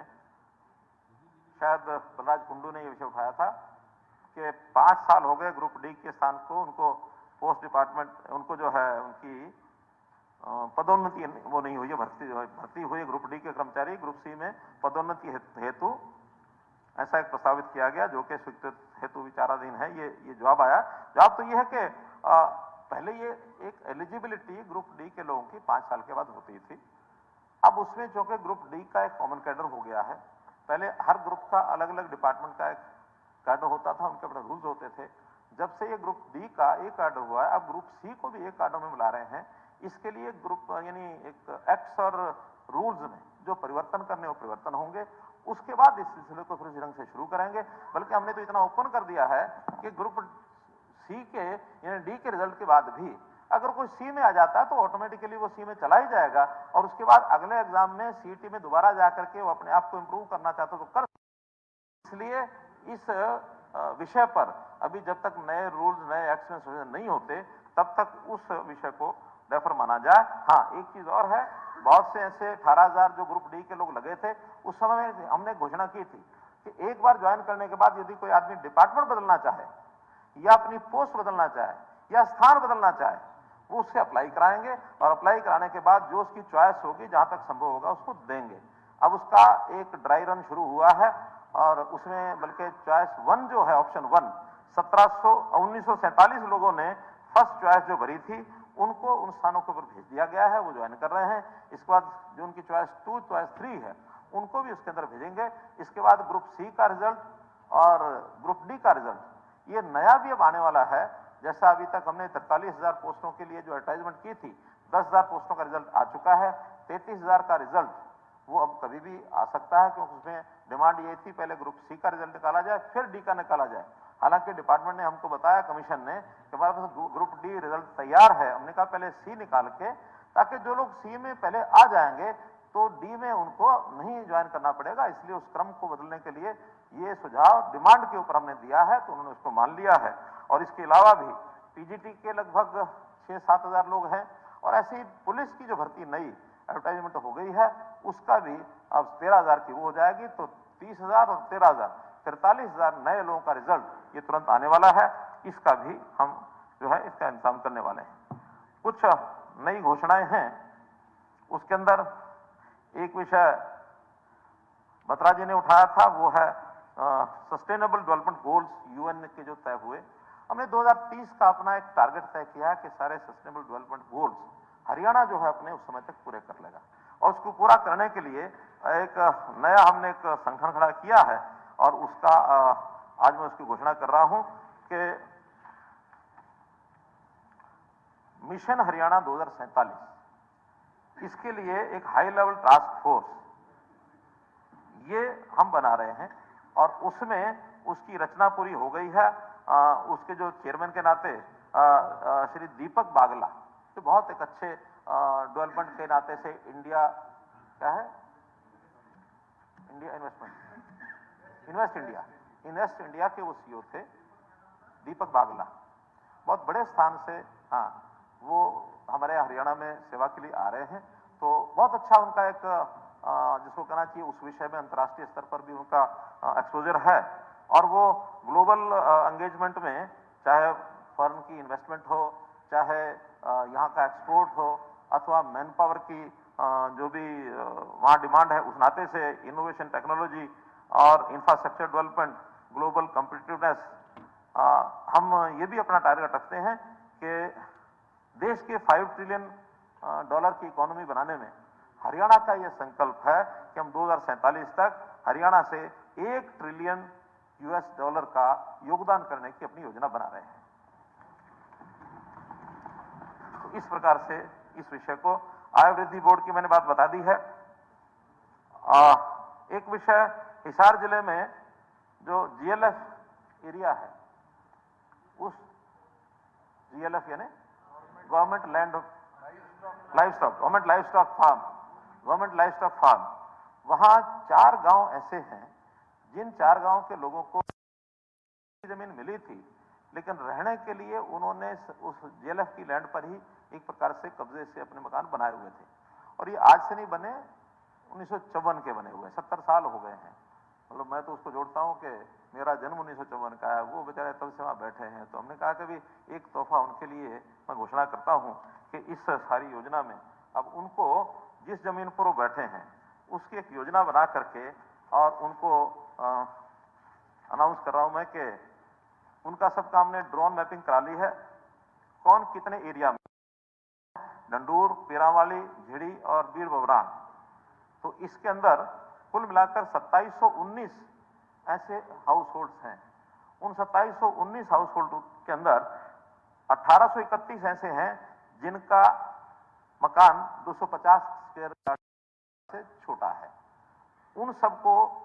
शायद बलराज कुंडू ने ये विषय उठाया था कि 5 साल हो गए ग्रुप डी के स्थान को उनको पोस्ट डिपार्टमेंट, उनको जो है उनकी पदोन्नति वो नहीं हुई है, भर्ती हुई ग्रुप डी के कर्मचारी, ग्रुप सी में पदोन्नति हेतु ऐसा एक प्रस्तावित किया गया जो कि स्वीकृत हेतु विचाराधीन है। ये जवाब आया। जवाब तो ये है कि पहले ये एक एलिजिबिलिटी ग्रुप डी के लोगों की 5 साल के बाद होती थी। अब उसमें जो कि ग्रुप डी का एक कॉमन कैडर हो गया है। पहले हर ग्रुप का अलग अलग डिपार्टमेंट का एक कैडर होता था, उनके अपने रूल्स होते थे। जब से ये ग्रुप डी का एक कैडर हुआ है, अब ग्रुप सी को भी एक कैडर में मिला रहे हैं। इसके लिए ग्रुप यानी एक एक्ट्स और रूल्स में जो परिवर्तन करने वो परिवर्तन होंगे। उसके बाद इस सिलसिले को फिर ढंग से शुरू करेंगे। बल्कि हमने तो इतना ओपन कर दिया है कि ग्रुप सी के यानी डी के रिजल्ट के बाद भी अगर कोई सी में आ जाता है तो ऑटोमेटिकली वो सी में चला ही जाएगा, और उसके बाद अगले एग्जाम में सीईटी में दोबारा जाकर के वो अपने आप को इंप्रूव करना चाहता तो कर। इसलिए इस विषय पर अभी जब तक नए रूल्स, नए एक्ट्स में संशोधन नहीं होते, तब तक उस विषय को डेफर माना जाए। हाँ, एक चीज और है, बहुत से ऐसे 18,000 जो ग्रुप डी के लोग लगे थे, उस समय में हमने घोषणा की थी कि एक बार ज्वाइन करने के बाद यदि कोई आदमी डिपार्टमेंट बदलना चाहे या अपनी पोस्ट बदलना चाहे या स्थान बदलना चाहे, वो उससे अप्लाई कराएंगे, और अप्लाई कराने के बाद जो उसकी चॉइस होगी, जहां तक संभव होगा उसको देंगे। अब उसका एक ड्राई रन शुरू हुआ है, और उसमें बल्कि चॉइस 1 जो है, ऑप्शन 1, 1947 लोगों ने फर्स्ट चॉइस जो भरी थी उनको उन स्थानों के ऊपर भेज दिया गया है, वो ज्वाइन कर रहे हैं। इसके बाद जो उनकी चॉइस 2, चॉइस 3 है, उनको भी उसके अंदर भेजेंगे। इसके बाद ग्रुप सी का रिजल्ट और ग्रुप डी का रिजल्ट, ये नया भी अब आने वाला है। जैसा अभी तक हमने 43,000 पोस्टों के लिए जो एडवर्टाइजमेंट की थी, 10,000 पोस्टों का रिजल्ट आ चुका है। 33,000 का रिजल्ट वो अब कभी भी आ सकता है, क्योंकि उसमें डिमांड ये थी पहले ग्रुप सी का रिजल्ट निकाला जाए, फिर डी का निकाला जाए। हालांकि डिपार्टमेंट ने हमको बताया, कमीशन ने, कि हमारे पास ग्रुप डी रिजल्ट तैयार है। हमने कहा पहले सी निकाल के, ताकि जो लोग सी में पहले आ जाएंगे तो डी में उनको नहीं ज्वाइन करना पड़ेगा। इसलिए उस क्रम को बदलने के लिए ये सुझाव डिमांड के ऊपर हमने दिया है, तो उन्होंने उसको मान लिया है। और इसके अलावा भी पीजीटी के लगभग 6-7 हजार लोग हैं, और ऐसे ही पुलिस की जो भर्ती नई एडवर्टाइजमेंट हो गई है, उसका भी अब 13,000 की वो हो जाएगी। तो 30,000 और 13,000, 43,000 नए लोगों का रिजल्ट ये तुरंत आने वाला है। इसका भी हम जो है इसका इंतजाम करने वाले हैं। कुछ नई घोषणाएं हैं, उसके अंदर एक विषय बत्रा जी ने उठाया था, वो है सस्टेनेबल डेवलपमेंट गोल्स यूएन के जो तय हुए। हमने 2030 का अपना एक टारगेट तय किया कि सारे सस्टेनेबल डेवलपमेंट गोल्स हरियाणा जो है अपने उस समय तक पूरे कर लेगा, और उसको पूरा करने के लिए एक नया हमने एक संगठन खड़ा किया है, और उसका आज मैं उसकी घोषणा कर रहा हूं कि मिशन हरियाणा 2047 इसके लिए एक हाई लेवल टास्क फोर्स ये हम बना रहे हैं और उसमें उसकी रचना पूरी हो गई है। उसके जो चेयरमैन के नाते श्री दीपक बागला जो बहुत एक अच्छे डेवलपमेंट के नाते से इंडिया क्या है इंडिया इन्वेस्ट इंडिया के वो सीईओ थे दीपक बागला, बहुत बड़े स्थान से वो हमारे हरियाणा में सेवा के लिए आ रहे हैं। तो बहुत अच्छा उनका एक जिसको कहना चाहिए उस विषय में अंतर्राष्ट्रीय स्तर पर भी उनका एक्सपोजर है और वो ग्लोबल एंगेजमेंट में चाहे फॉरेन की इन्वेस्टमेंट हो, चाहे यहाँ का एक्सपोर्ट हो अथवा मैन पावर की जो भी वहाँ डिमांड है, उस नाते से इनोवेशन टेक्नोलॉजी और इंफ्रास्ट्रक्चर डेवलपमेंट, ग्लोबल कॉम्पिटिटिवनेस, हम ये भी अपना टारगेट रखते हैं कि देश के 5 ट्रिलियन डॉलर की इकोनॉमी बनाने में हरियाणा का यह संकल्प है कि हम 2047 तक हरियाणा से 1 ट्रिलियन यूएस डॉलर का योगदान करने की अपनी योजना बना रहे हैं। तो इस प्रकार से इस विषय को आय वृद्धि बोर्ड की मैंने बात बता दी है। एक विषय हिसार जिले में जो जीएलएफ एरिया है, उस जीएलएफ यानी government land government livestock farm, वहां 4 गांव ऐसे हैं जिन 4 गांव के लोगों को जमीन मिली थी, लेकिन रहने के लिए उन्होंने उस जेएलएफ की लैंड पर ही एक प्रकार से कब्जे से अपने मकान बनाए हुए थे और ये आज से नहीं बने, 1954 के बने हुए, 70 साल हो गए हैं। मतलब मैं तो उसको जोड़ता हूं कि मेरा जन्म 1954 का है, वो बेचारे तब से वहां बैठे हैं। तो हमने कहा कि भी एक तोहफा उनके लिए मैं घोषणा करता हूं कि इस सारी योजना में अब उनको जिस जमीन पर वो बैठे हैं उसकी एक योजना बना करके और उनको अनाउंस कर रहा हूं मैं कि उनका सबका हमने ड्रोन मैपिंग करा ली है, कौन कितने एरिया में, डंडूर, पीरावाली, झिड़ी और बीड़ बबरान। तो इसके अंदर कुल मिलाकर 2719 ऐसे हाउस होल्ड्स हैं। उन 2719 हाउस होल्ड के अंदर 1831 ऐसे हैं जिनका मकान 250 स्क्वायर यार्ड से छोटा है। उन सबको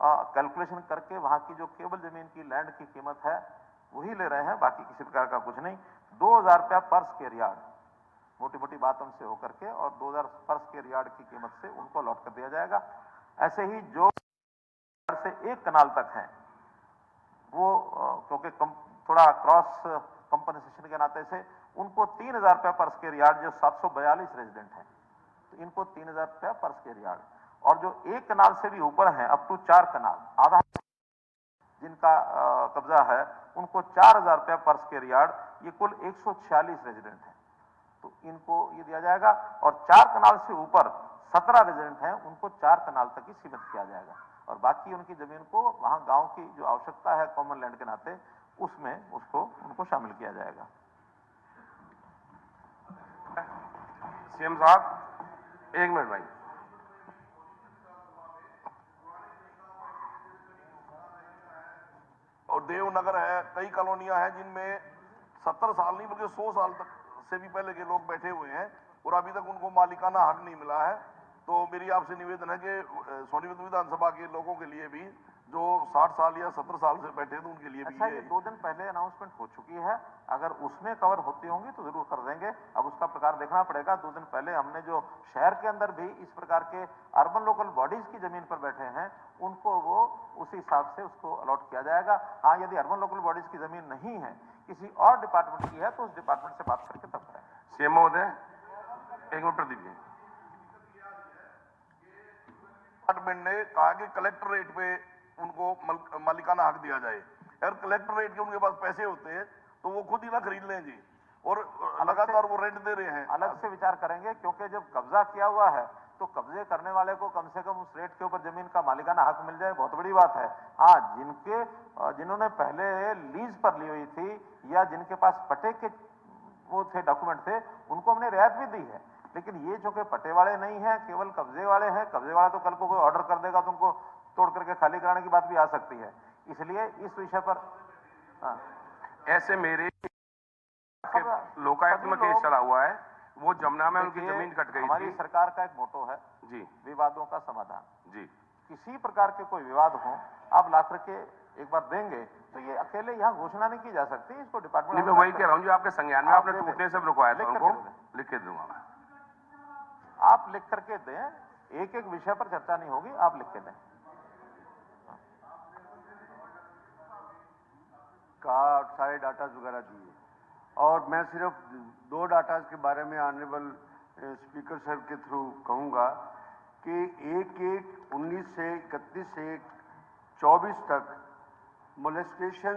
कैलकुलेशन करके वहां की जो केवल जमीन की लैंड की कीमत है वही ले रहे हैं, बाकी किसी प्रकार का कुछ नहीं। 2000 रुपया पर स्क्वायर यार्ड मोटी मोटी बात हमसे होकर के और 2000 पर स्क्वायर यार्ड की कीमत से उनको अलॉट कर दिया जाएगा। ऐसे ही जो से 1 कनाल तक है वो क्योंकि थोड़ा क्रॉस कंपनसेशन के नाते से उनको 3000 रुपया पर स्क्वायर यार्ड, जो 742 रेजिडेंट हैं तो इनको 3000 रुपया पर स्क्वायर यार्ड, और जो 1 कनाल से भी ऊपर हैं अप टू 4 कनाल आधा जिनका कब्जा है उनको 4000 रुपया पर स्क्वायर यार्ड, ये कुल 146 रेजिडेंट हैं तो इनको ये दिया जाएगा। और 4 कनाल से ऊपर 17 रेजिडेंट हैं, उनको 4 कनाल तक ही सीमित किया जाएगा और बाकी उनकी जमीन को वहां गांव की जो आवश्यकता है कॉमन लैंड के नाते उसमें उनको शामिल किया जाएगा। सीएम साहब 1 मिनट भाई। और देवनगर है, कई कॉलोनियां हैं जिनमें 70 साल नहीं बल्कि 100 साल तक से भी पहले के लोग बैठे हुए हैं और अभी तक उनको मालिकाना हक नहीं मिला है। तो मेरी आपसे निवेदन है कि सोनीपत विधानसभा के लोगों के लिए भी जो 60 साल या 70 साल से बैठे थे उनके लिए भी अच्छा, ये 2 दिन पहले अनाउंसमेंट हो चुकी है, अगर उसमें कवर होती होंगी तो जरूर कर देंगे। अब उसका प्रकार देखना पड़ेगा। 2 दिन पहले हमने जो शहर के अंदर भी इस प्रकार के अर्बन लोकल बॉडीज की जमीन पर बैठे हैं उनको वो उसी हिसाब से उसको अलॉट किया जाएगा। हाँ, यदि अर्बन लोकल बॉडीज की जमीन नहीं है, किसी और डिपार्टमेंट की है तो उस डिपार्टमेंट से बात करके तब करेंगे। सीएम महोदय 1 मिनट प्रदीप जी। डिपार्टमेंट ने कहा कि कलेक्टर रेट पे उनको मालिकाना हक दिया जाए। अगर कलेक्टर रेट के उनके पास पैसे होते हैं तो वो खुद ही ना खरीद लें जी, और लगातार वो रेंट दे रहे हैं। अलग से विचार करेंगे, क्योंकि जब कब्जा किया हुआ है तो कब्जे करने वाले को कम से कम उस रेट के ऊपर जमीन का मालिकाना हक मिल जाए, बहुत बड़ी बात है। हाँ, जिन्होंने पहले लीज पर ली हुई थी या जिनके पास पट्टे के वो थे डॉक्यूमेंट थे उनको हमने रियायत भी दी है, लेकिन ये जो कि पट्टे वाले नहीं हैं, केवल कब्जे वाले हैं, कब्जे वाला तो कल को कोई ऑर्डर कर देगा तो उनको तोड़ करके खाली कराने की बात भी आ सकती है। इसलिए इस विषय पर ऐसे मेरे लोकायुक्त में केस चला हुआ है, वो जमुना में उनकी देखिए, जमीन कट गई हमारी थी। सरकार का एक मोटो है जी विवादों का समाधान। जी किसी प्रकार के कोई विवाद हो, आप ला करके एक बार देंगे तो ये अकेले यहाँ घोषणा नहीं की जा सकती, इसको डिपार्टमेंट। नहीं, मैं वही कह रहा हूँ जो आपके संज्ञान में आप आपने दे दें। टूटने से रुकवाया था, लिख उनको करके लिख के दूंगा मैं। आप लिख करके दें, एक एक विषय पर चर्चा नहीं होगी, आप लिख के दें। कहा सारे डाटा वगैरह दिए, और मैं सिर्फ 2 डाटा के बारे में ऑनरेबल स्पीकर साहब के थ्रू कहूंगा कि 1/1/19 से 31 से 24 तक molestation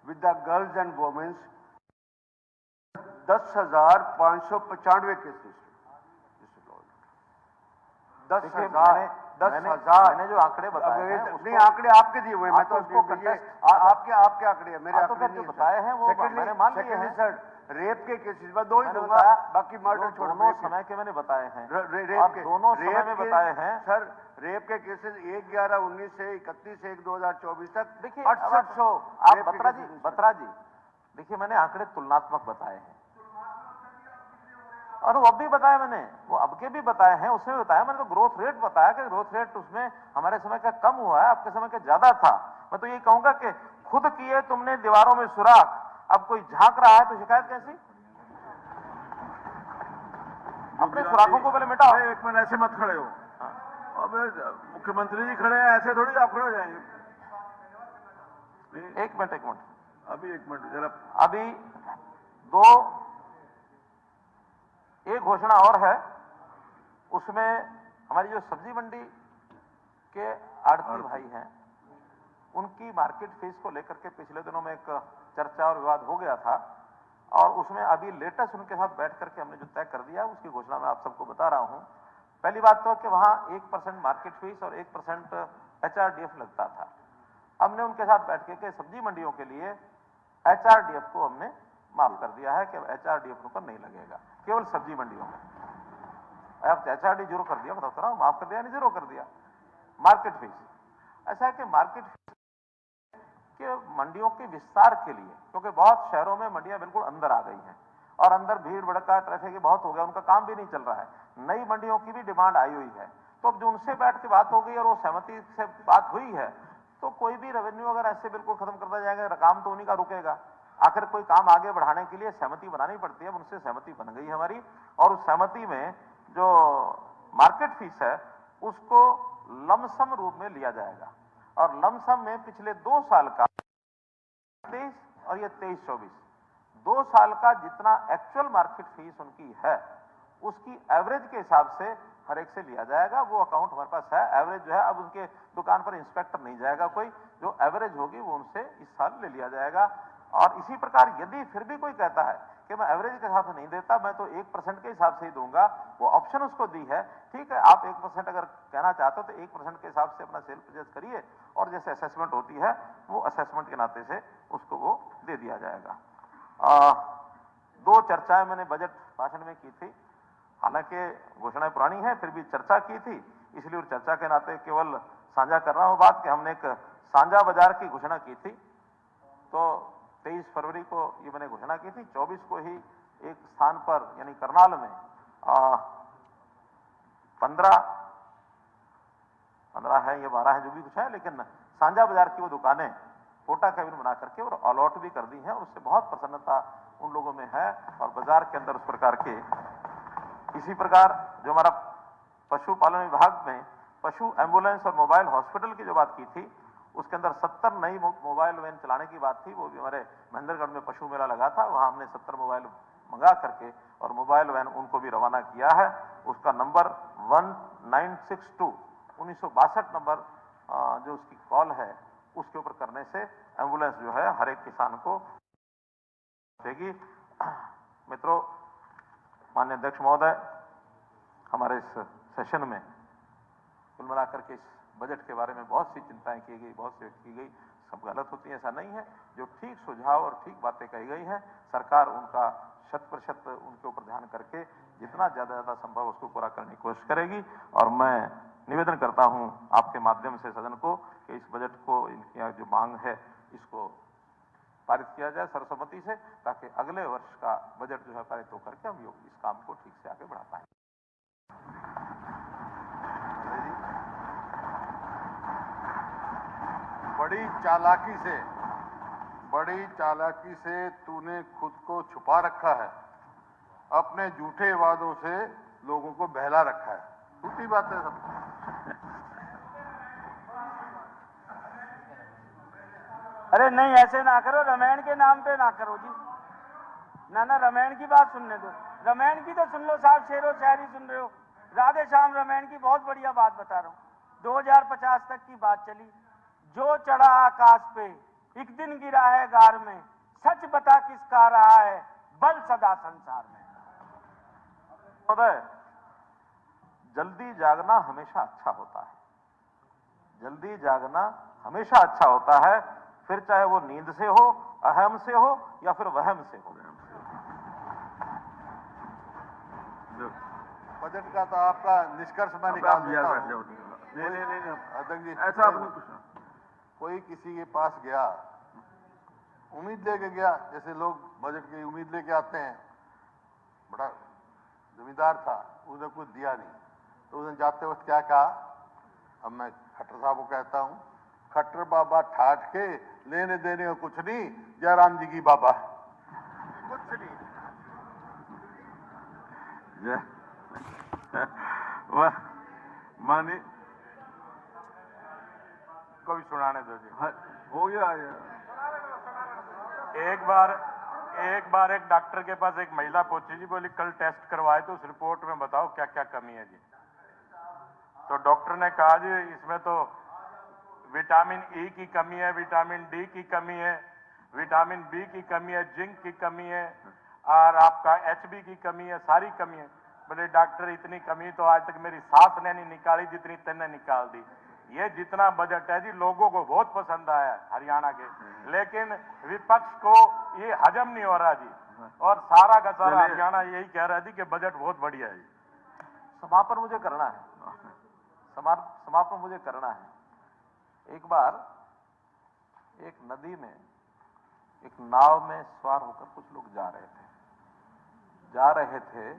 with the girls and womens 10,595 cases. 10,000 मैंने जो आंकड़े बताए हैं नहीं, आंकड़े आपके दिए हुए, मैं तो उसको आपके आंकड़े हैं, मेरे तो आंकड़े जो नहीं बताए हैं वो मैंने मान लिए हैं। सर रेप के केसेस में 2 ही मैंने दूंगा, बताया, बाकी मर्डर छोड़ दोनों समय के मैंने बताए हैं और के दोनों समय में बताए हैं। सर रेप के केसेस 1/11/19 से 31/1/2024 तक देखिए 6800। आप बत्रा जी देखिए, मैंने आंकड़े तुलनात्मक बताए हैं और वो अब भी बताया मैंने, वो अब के भी बताए हैं, उसमें भी बताया मैंने। तो ग्रोथ रेट बताया कि ग्रोथ रेट उसमें हमारे समय का कम हुआ है, आपके समय का ज्यादा था। मैं तो ये कहूंगा कि खुद किए तुमने दीवारों में सुराख, अब कोई झांक रहा है तो शिकायत कैसी? अपने सुराखों को पहले मिटाओ। एक मिनट, ऐसे मत खड़े हो। अब मुख्यमंत्री जी खड़े हैं, ऐसे थोड़ी आप खड़े हो जाएंगे। एक मिनट अभी एक मिनट जरा। अभी एक घोषणा और है, उसमें हमारी जो सब्जी मंडी के आड़ती भाई हैं, उनकी मार्केट फीस को लेकर के पिछले दिनों में एक चर्चा और विवाद हो गया था, और उसमें अभी लेटेस्ट उनके साथ बैठ करके हमने जो तय कर दिया है उसकी घोषणा मैं आप सबको बता रहा हूं। पहली बात तो कि वहां 1% मार्केट फीस और 1% HRDF लगता था। हमने उनके साथ बैठ के सब्जी मंडियों के लिए HRDF को हमने माफ कर दिया है कि HRDF ऊपर नहीं लगेगा, केवल सब्जी मंडियों में। अब HRD जीरो कर दिया, बताता रहा हूं, माफ कर दिया नहीं जीरो कर दिया। मार्केट फीस ऐसा है कि मार्केट फीस के मंडियों के विस्तार के लिए, क्योंकि बहुत शहरों में मंडियां बिल्कुल अंदर आ गई हैं और अंदर भीड़ भड़का ट्रैफिक बहुत हो गया, उनका काम भी नहीं चल रहा है। नई मंडियों की भी डिमांड आई हुई है, तो अब जो उनसे बैठ के बात हो गई और वो सहमति से बात हुई है, तो कोई भी रेवेन्यू अगर ऐसे बिल्कुल खत्म करता जाएगा, काम तो उन्हीं का रुकेगा। आखिर कोई काम आगे बढ़ाने के लिए सहमति बनानी पड़ती है, उनसे सहमति बन गई हमारी, और उस सहमति में जो मार्केट फीस है उसको लमसम रूप में लिया जाएगा, और लमसम में पिछले 2 साल का 23 और ये 23-24 2 साल का जितना एक्चुअल मार्केट फीस उनकी है उसकी एवरेज के हिसाब से हर एक से लिया जाएगा। वो अकाउंट हमारे पास है, एवरेज जो है, अब उनके दुकान पर इंस्पेक्टर नहीं जाएगा कोई, जो एवरेज होगी वो उनसे इस साल ले लिया जाएगा। और इसी प्रकार यदि फिर भी कोई कहता है कि मैं एवरेज के हिसाब से नहीं देता, मैं तो 1% के हिसाब से ही दूंगा, वो ऑप्शन उसको दी है। ठीक है, आप 1% अगर कहना चाहते हो तो 1% के हिसाब से अपना सेल परचेज करिए, और जैसे असेसमेंट होती है वो असेसमेंट के नाते से उसको वो दे दिया जाएगा। 2 चर्चाएं मैंने बजट भाषण में की थी, हालांकि घोषणाएं पुरानी है फिर भी चर्चा की थी, इसलिए चर्चा के नाते केवल साझा कर रहा हूं बात कि हमने एक साझा बाजार की घोषणा की थी। तो 23 फरवरी को ये मैंने घोषणा की थी, 24 को ही एक स्थान पर यानी करनाल में 15 है, ये 12 है, जो भी कुछ है, लेकिन साझा बाजार की वो दुकानें कोटा कैबिन बना करके और अलॉट भी कर दी हैं, और उससे बहुत प्रसन्नता उन लोगों में है। और बाजार के अंदर उस प्रकार के, इसी प्रकार जो हमारा पशुपालन विभाग में पशु एम्बुलेंस और मोबाइल हॉस्पिटल की जो बात की थी, उसके अंदर 70 नई मोबाइल वैन चलाने की बात थी। वो भी हमारे महेंद्रगढ़ में पशु मेला लगा था, वहां हमने 70 मोबाइल मंगा करके और मोबाइल वैन उनको भी रवाना किया है। उसका नंबर 1962 1962 नंबर जो उसकी कॉल है उसके ऊपर करने से एम्बुलेंस जो है हर एक किसान को देगी। मित्रों, माननीय अध्यक्ष महोदय, हमारे इस सेशन में कुल मिलाकर के इस बजट के बारे में बहुत सी चिंताएं की गई, बहुत सी व्यक्त की गई। सब गलत होती है ऐसा नहीं है, जो ठीक सुझाव और ठीक बातें कही गई हैं सरकार उनका 100% उनके ऊपर ध्यान करके जितना ज्यादा संभव उसको पूरा करने की कोशिश करेगी। और मैं निवेदन करता हूं आपके माध्यम से सदन को कि इस बजट को, इनकी जो मांग है, इसको पारित किया जाए सर्वसम्मति से, ताकि अगले वर्ष का बजट जो है पारित होकर के हम इस काम को ठीक से आगे बढ़ा पाएं। बड़ी चालाकी से तूने खुद को छुपा रखा है, अपने झूठे वादों से लोगों को बहला रखा है। झूठी बात है सब। अरे नहीं, ऐसे ना करो, रामायण के नाम पे ना करो जी। ना रामायण की बात सुनने दो, रामायण की तो सुन लो साहब, शेरो शायरी सुन रहे हो। राधे श्याम रामायण की बहुत बढ़िया बात बता रहा हूँ। 2050 तक की बात चली। जो चढ़ा आकाश पे एक दिन गिरा है गार में, सच बता किसका रहा है बल सदा संसार में। महोदय, जल्दी जागना हमेशा अच्छा होता है, जल्दी जागना हमेशा अच्छा होता है, फिर चाहे वो नींद से हो, अहम से हो या फिर वहम से हो। बजट का तो आपका निष्कर्ष मैं निकाल देता हूं। नहीं, अध्यक्ष जी, ऐसा आपने कुछ कोई किसी के पास गया, उम्मीद लेके गया, जैसे लोग बजट की उम्मीद लेके आते हैं। बड़ा जमींदार था, उसने कुछ दिया नहीं, तो उसने जाते वक्त क्या कहा? अब मैं खट्टर साहब को कहता हूं, खट्टर बाबा ठाठ के लेने देने को कुछ नहीं, जयराम जी की बाबा कुछ नहीं। माने कभी सुनाने दो जी। हो गया एक बार एक डॉक्टर के पास एक महिला पहुंची जी, बोली कल टेस्ट करवाए तो उस रिपोर्ट में बताओ क्या क्या कमी है जी। तो डॉक्टर ने कहा जी इसमें तो विटामिन ई की कमी है, विटामिन डी की कमी है, विटामिन बी की कमी है, जिंक की कमी है और आपका एचबी की कमी है, सारी कमी है। बोले डॉक्टर इतनी कमी तो आज तक मेरी सास ने नहीं निकाली जितनी तेने निकाल दी। ये जितना बजट है जी लोगों को बहुत पसंद आया हरियाणा के, लेकिन विपक्ष को ये हजम नहीं हो रहा जी, और सारा का सारा हरियाणा यही कह रहा है जी कि बजट बहुत बढ़िया है। समापन मुझे करना है, समापन मुझे करना है। एक बार एक नदी में एक नाव में सवार होकर कुछ लोग जा रहे थे,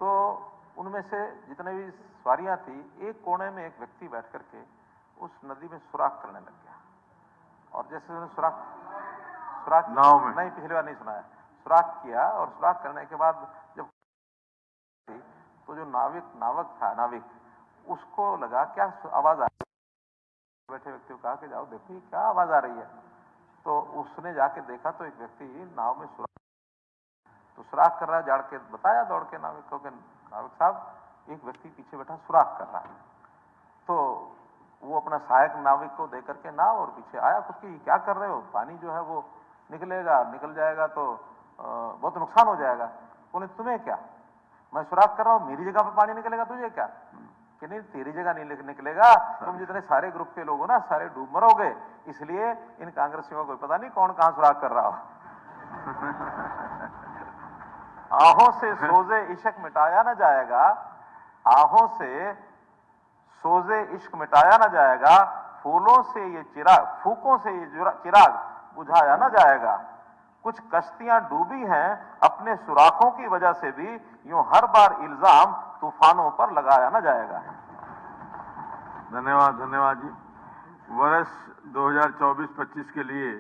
तो उनमें से जितने भी सवारियां थी, एक कोने में एक व्यक्ति बैठ करके उस नदी में सुराख करने लग गया। और जैसे उन्होंने सुराख नाव में नहीं, पिछली बार नहीं सुनाया, सुराख किया और सुराख करने के बाद जब तो जो नाविक उसको लगा क्या आवाज आ रही है। बैठे व्यक्ति को कहा कि जाओ देखो ये क्या आवाज आ रही है। तो उसने जाके देखा तो एक व्यक्ति नाव में सुराख कर रहा है। जाड़ के बताया दौड़ के नाविक को कि नाविक साहब एक व्यक्ति पीछे बैठा सुराख कर रहा है। तो वो अपना सहायक नाविक को दे करके नाव और पीछे आया खुद की, क्या कर रहे हो, पानी जो है वो निकल जाएगा तो बहुत नुकसान हो जाएगा। बोले तुम्हें क्या, मैं सुराख कर रहा हूं, मेरी जगह पर पानी निकलेगा, तुझे क्या? कि नहीं तेरी जगह नहीं निकलेगा, तुम जितने सारे ग्रुप के लोग हो ना सारे डूब मरोगे, इसलिए इन कांग्रेसियों को पता नहीं कौन कहां सुराख कर रहा हो। आहों से सोजे इश्क मिटाया न जाएगा, आहों से सोजे इश्क मिटाया न जाएगा, फूलों से ये चिराग, फूकों से ये चिराग बुझाया न जाएगा। कुछ कश्तियां डूबी हैं अपने सुराखों की वजह से भी, यूं हर बार इल्जाम तूफानों पर लगाया न जाएगा। धन्यवाद जी। वर्ष 2024-25 के लिए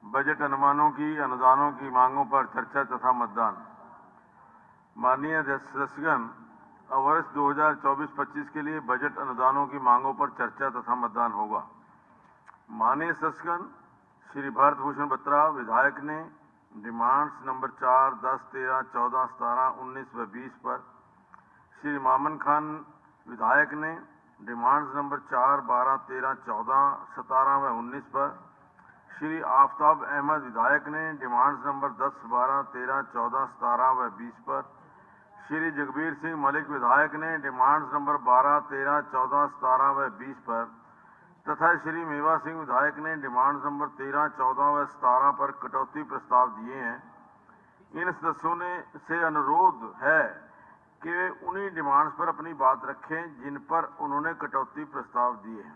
बजट अनुमानों की अनुदानों की मांगों पर चर्चा तथा मतदान। माननीय सदस्यगण, वर्ष 2024-25 के लिए बजट अनुदानों की मांगों पर चर्चा तथा मतदान होगा। माननीय सदस्यगण, श्री भारत भूषण बत्रा विधायक ने डिमांड्स नंबर 4, 10, 13, 14, 17, 19 व 20 पर, श्री मामन खान विधायक ने डिमांड्स नंबर 4, 12, 13, 14, 17 व 19 पर, श्री आफ्ताब अहमद विधायक ने डिमांड्स नंबर 10, 12, 13, 14, 17 व 20 पर, श्री जगबीर सिंह मलिक विधायक ने डिमांड्स नंबर 12, 13, 14, 17 व 20 पर तथा श्री मेवा सिंह विधायक ने डिमांड्स नंबर 13, 14 व 17 पर कटौती प्रस्ताव दिए हैं। इन सदस्यों से अनुरोध है कि वे उन्हीं डिमांड्स पर अपनी बात रखें जिन पर उन्होंने कटौती प्रस्ताव दिए हैं।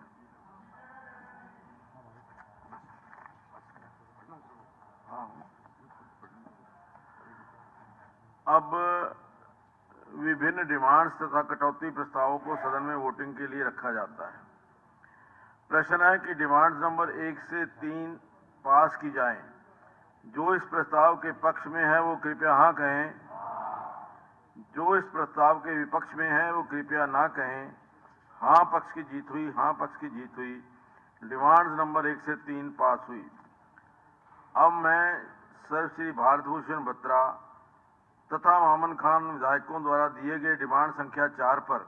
अब विभिन्न डिमांड्स तथा कटौती प्रस्तावों को सदन में वोटिंग के लिए रखा जाता है। प्रश्न है कि डिमांड नंबर 1 से 3 पास की जाएं। जो इस प्रस्ताव के पक्ष में है वो कृपया हाँ कहें, जो इस प्रस्ताव के विपक्ष में है वो कृपया ना कहें। हाँ पक्ष की जीत हुई, हाँ पक्ष की जीत हुई। डिमांड नंबर 1 से 3 पास हुई। अब मैं सर्वश्री भारत भूषण बत्रा तथा मोहम्मद खान विधायकों द्वारा दिए गए डिमांड संख्या 4 पर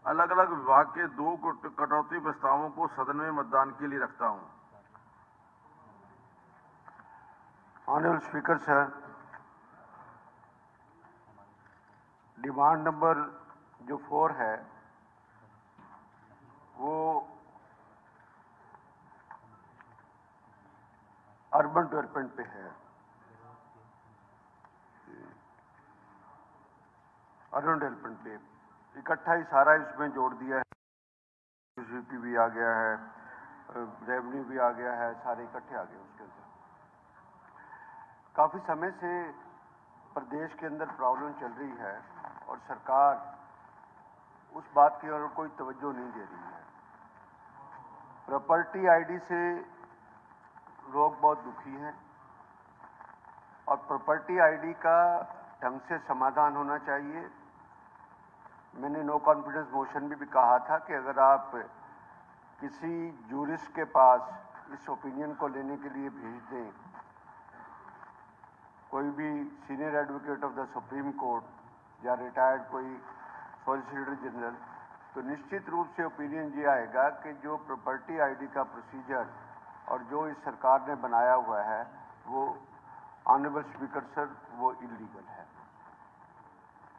अलग अलग विभाग के 2 कटौती प्रस्तावों को सदन में मतदान के लिए रखता हूं। Honourable speaker sir, demand number जो 4 है वो अर्बन डेवलपमेंट पे है। अर्बन डेवलपमेंट पे इकट्ठा ही सारा इसमें जोड़ दिया है। जीडीपी भी आ गया है, रेवेन्यू भी आ गया है, सारे इकट्ठे आ गए उसके अंदर। काफी समय से प्रदेश के अंदर प्रॉब्लम चल रही है और सरकार उस बात की ओर कोई तवज्जो नहीं दे रही है। प्रॉपर्टी आईडी से लोग बहुत दुखी हैं और प्रॉपर्टी आईडी का ढंग से समाधान होना चाहिए। मैंने नो कॉन्फिडेंस मोशन में भी कहा था कि अगर आप किसी जूरिस्ट के पास इस ओपिनियन को लेने के लिए भेज दें, कोई भी senior advocate of the supreme court या रिटायर्ड कोई सॉलिसिटर जनरल, तो निश्चित रूप से ओपिनियन ये आएगा कि जो प्रॉपर्टी आईडी का प्रोसीजर और जो इस सरकार ने बनाया हुआ है वो ऑनरेबल स्पीकर सर वो इलीगल है।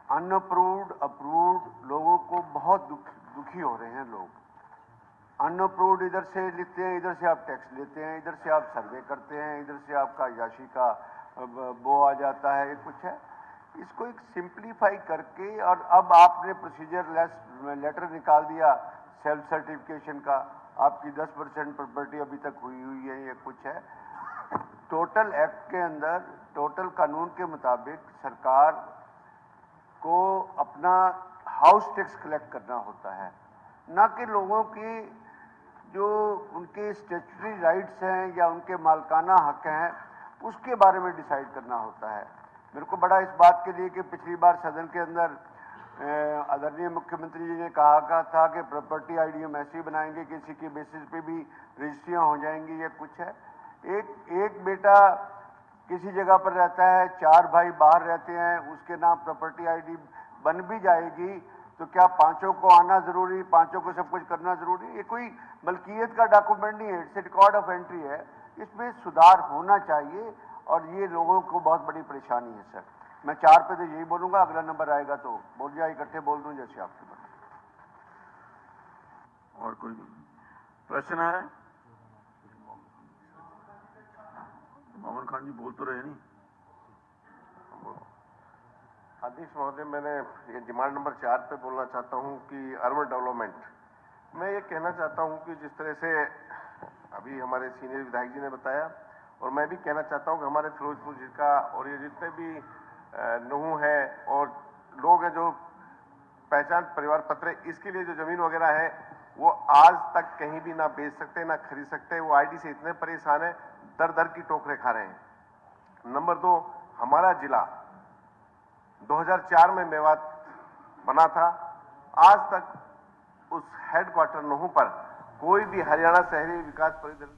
अनअप्रूव्ड अप्रूव्ड लोगों को बहुत दुखी हो रहे हैं लोग। अनअप्रूव्ड इधर से लिखते हैं, इधर से आप टैक्स लेते हैं, इधर से आप सर्वे करते हैं, इधर से आपका याशी का वो आ जाता है, ये कुछ है। इसको एक सिंप्लीफाई करके और अब आपने प्रोसीजर लेटर निकाल दिया सेल्फ सर्टिफिकेशन का, आपकी 10% प्रॉपर्टी अभी तक हुई है, ये कुछ है। टोटल एक्ट के अंदर टोटल कानून के मुताबिक सरकार को अपना हाउस टैक्स कलेक्ट करना होता है, ना कि लोगों की जो उनके स्टैट्यूटरी राइट्स हैं या उनके मालकाना हक हैं उसके बारे में डिसाइड करना होता है। मेरे को बड़ा इस बात के लिए कि पिछली बार सदन के अंदर आदरणीय मुख्यमंत्री जी ने कहा था कि प्रॉपर्टी आईडी हम ऐसे ही बनाएंगे किसी के बेसिस पे भी रजिस्ट्रियाँ हो जाएंगी, या कुछ है। एक बेटा किसी जगह पर रहता है, 4 भाई बाहर रहते हैं, उसके नाम प्रॉपर्टी आईडी बन भी जाएगी तो क्या 5 को आना जरूरी, 5 को सब कुछ करना जरूरी? ये कोई मलकियत का डॉक्यूमेंट नहीं है, इट्स रिकॉर्ड ऑफ एंट्री है। इसमें सुधार होना चाहिए और ये लोगों को बहुत बड़ी परेशानी है सर। मैं 4 पे तो यही बोलूंगा, अगला नंबर आएगा तो बोल जाए, इकट्ठे बोल दूं जैसे आपके पास। और कोई प्रश्न है? मोहम्मद खान जी बोल तो रहे नहीं। अध्यक्ष महोदय, मैंने ये डिमांड नंबर 4 पे बोलना चाहता हूँ कि अर्बन डेवलपमेंट, मैं ये कहना चाहता हूँ कि जिस तरह से अभी हमारे सीनियर विधायक जी ने बताया और मैं भी कहना चाहता हूँ कि हमारे फिरोजपुर जिला और ये जितने भी नूह है और लोग हैं जो पहचान परिवार पत्र है, इसके लिए जो जमीन वगैरह है वो आज तक कहीं भी ना बेच सकते ना खरीद सकते। वो आईडी से इतने परेशान है, दर दर की टोकरे खा रहे हैं। नंबर 2, हमारा जिला 2004 में मेवात बना था, आज तक उस हेडक्वार्टर नूह पर कोई भी हरियाणा शहरी विकास परिषद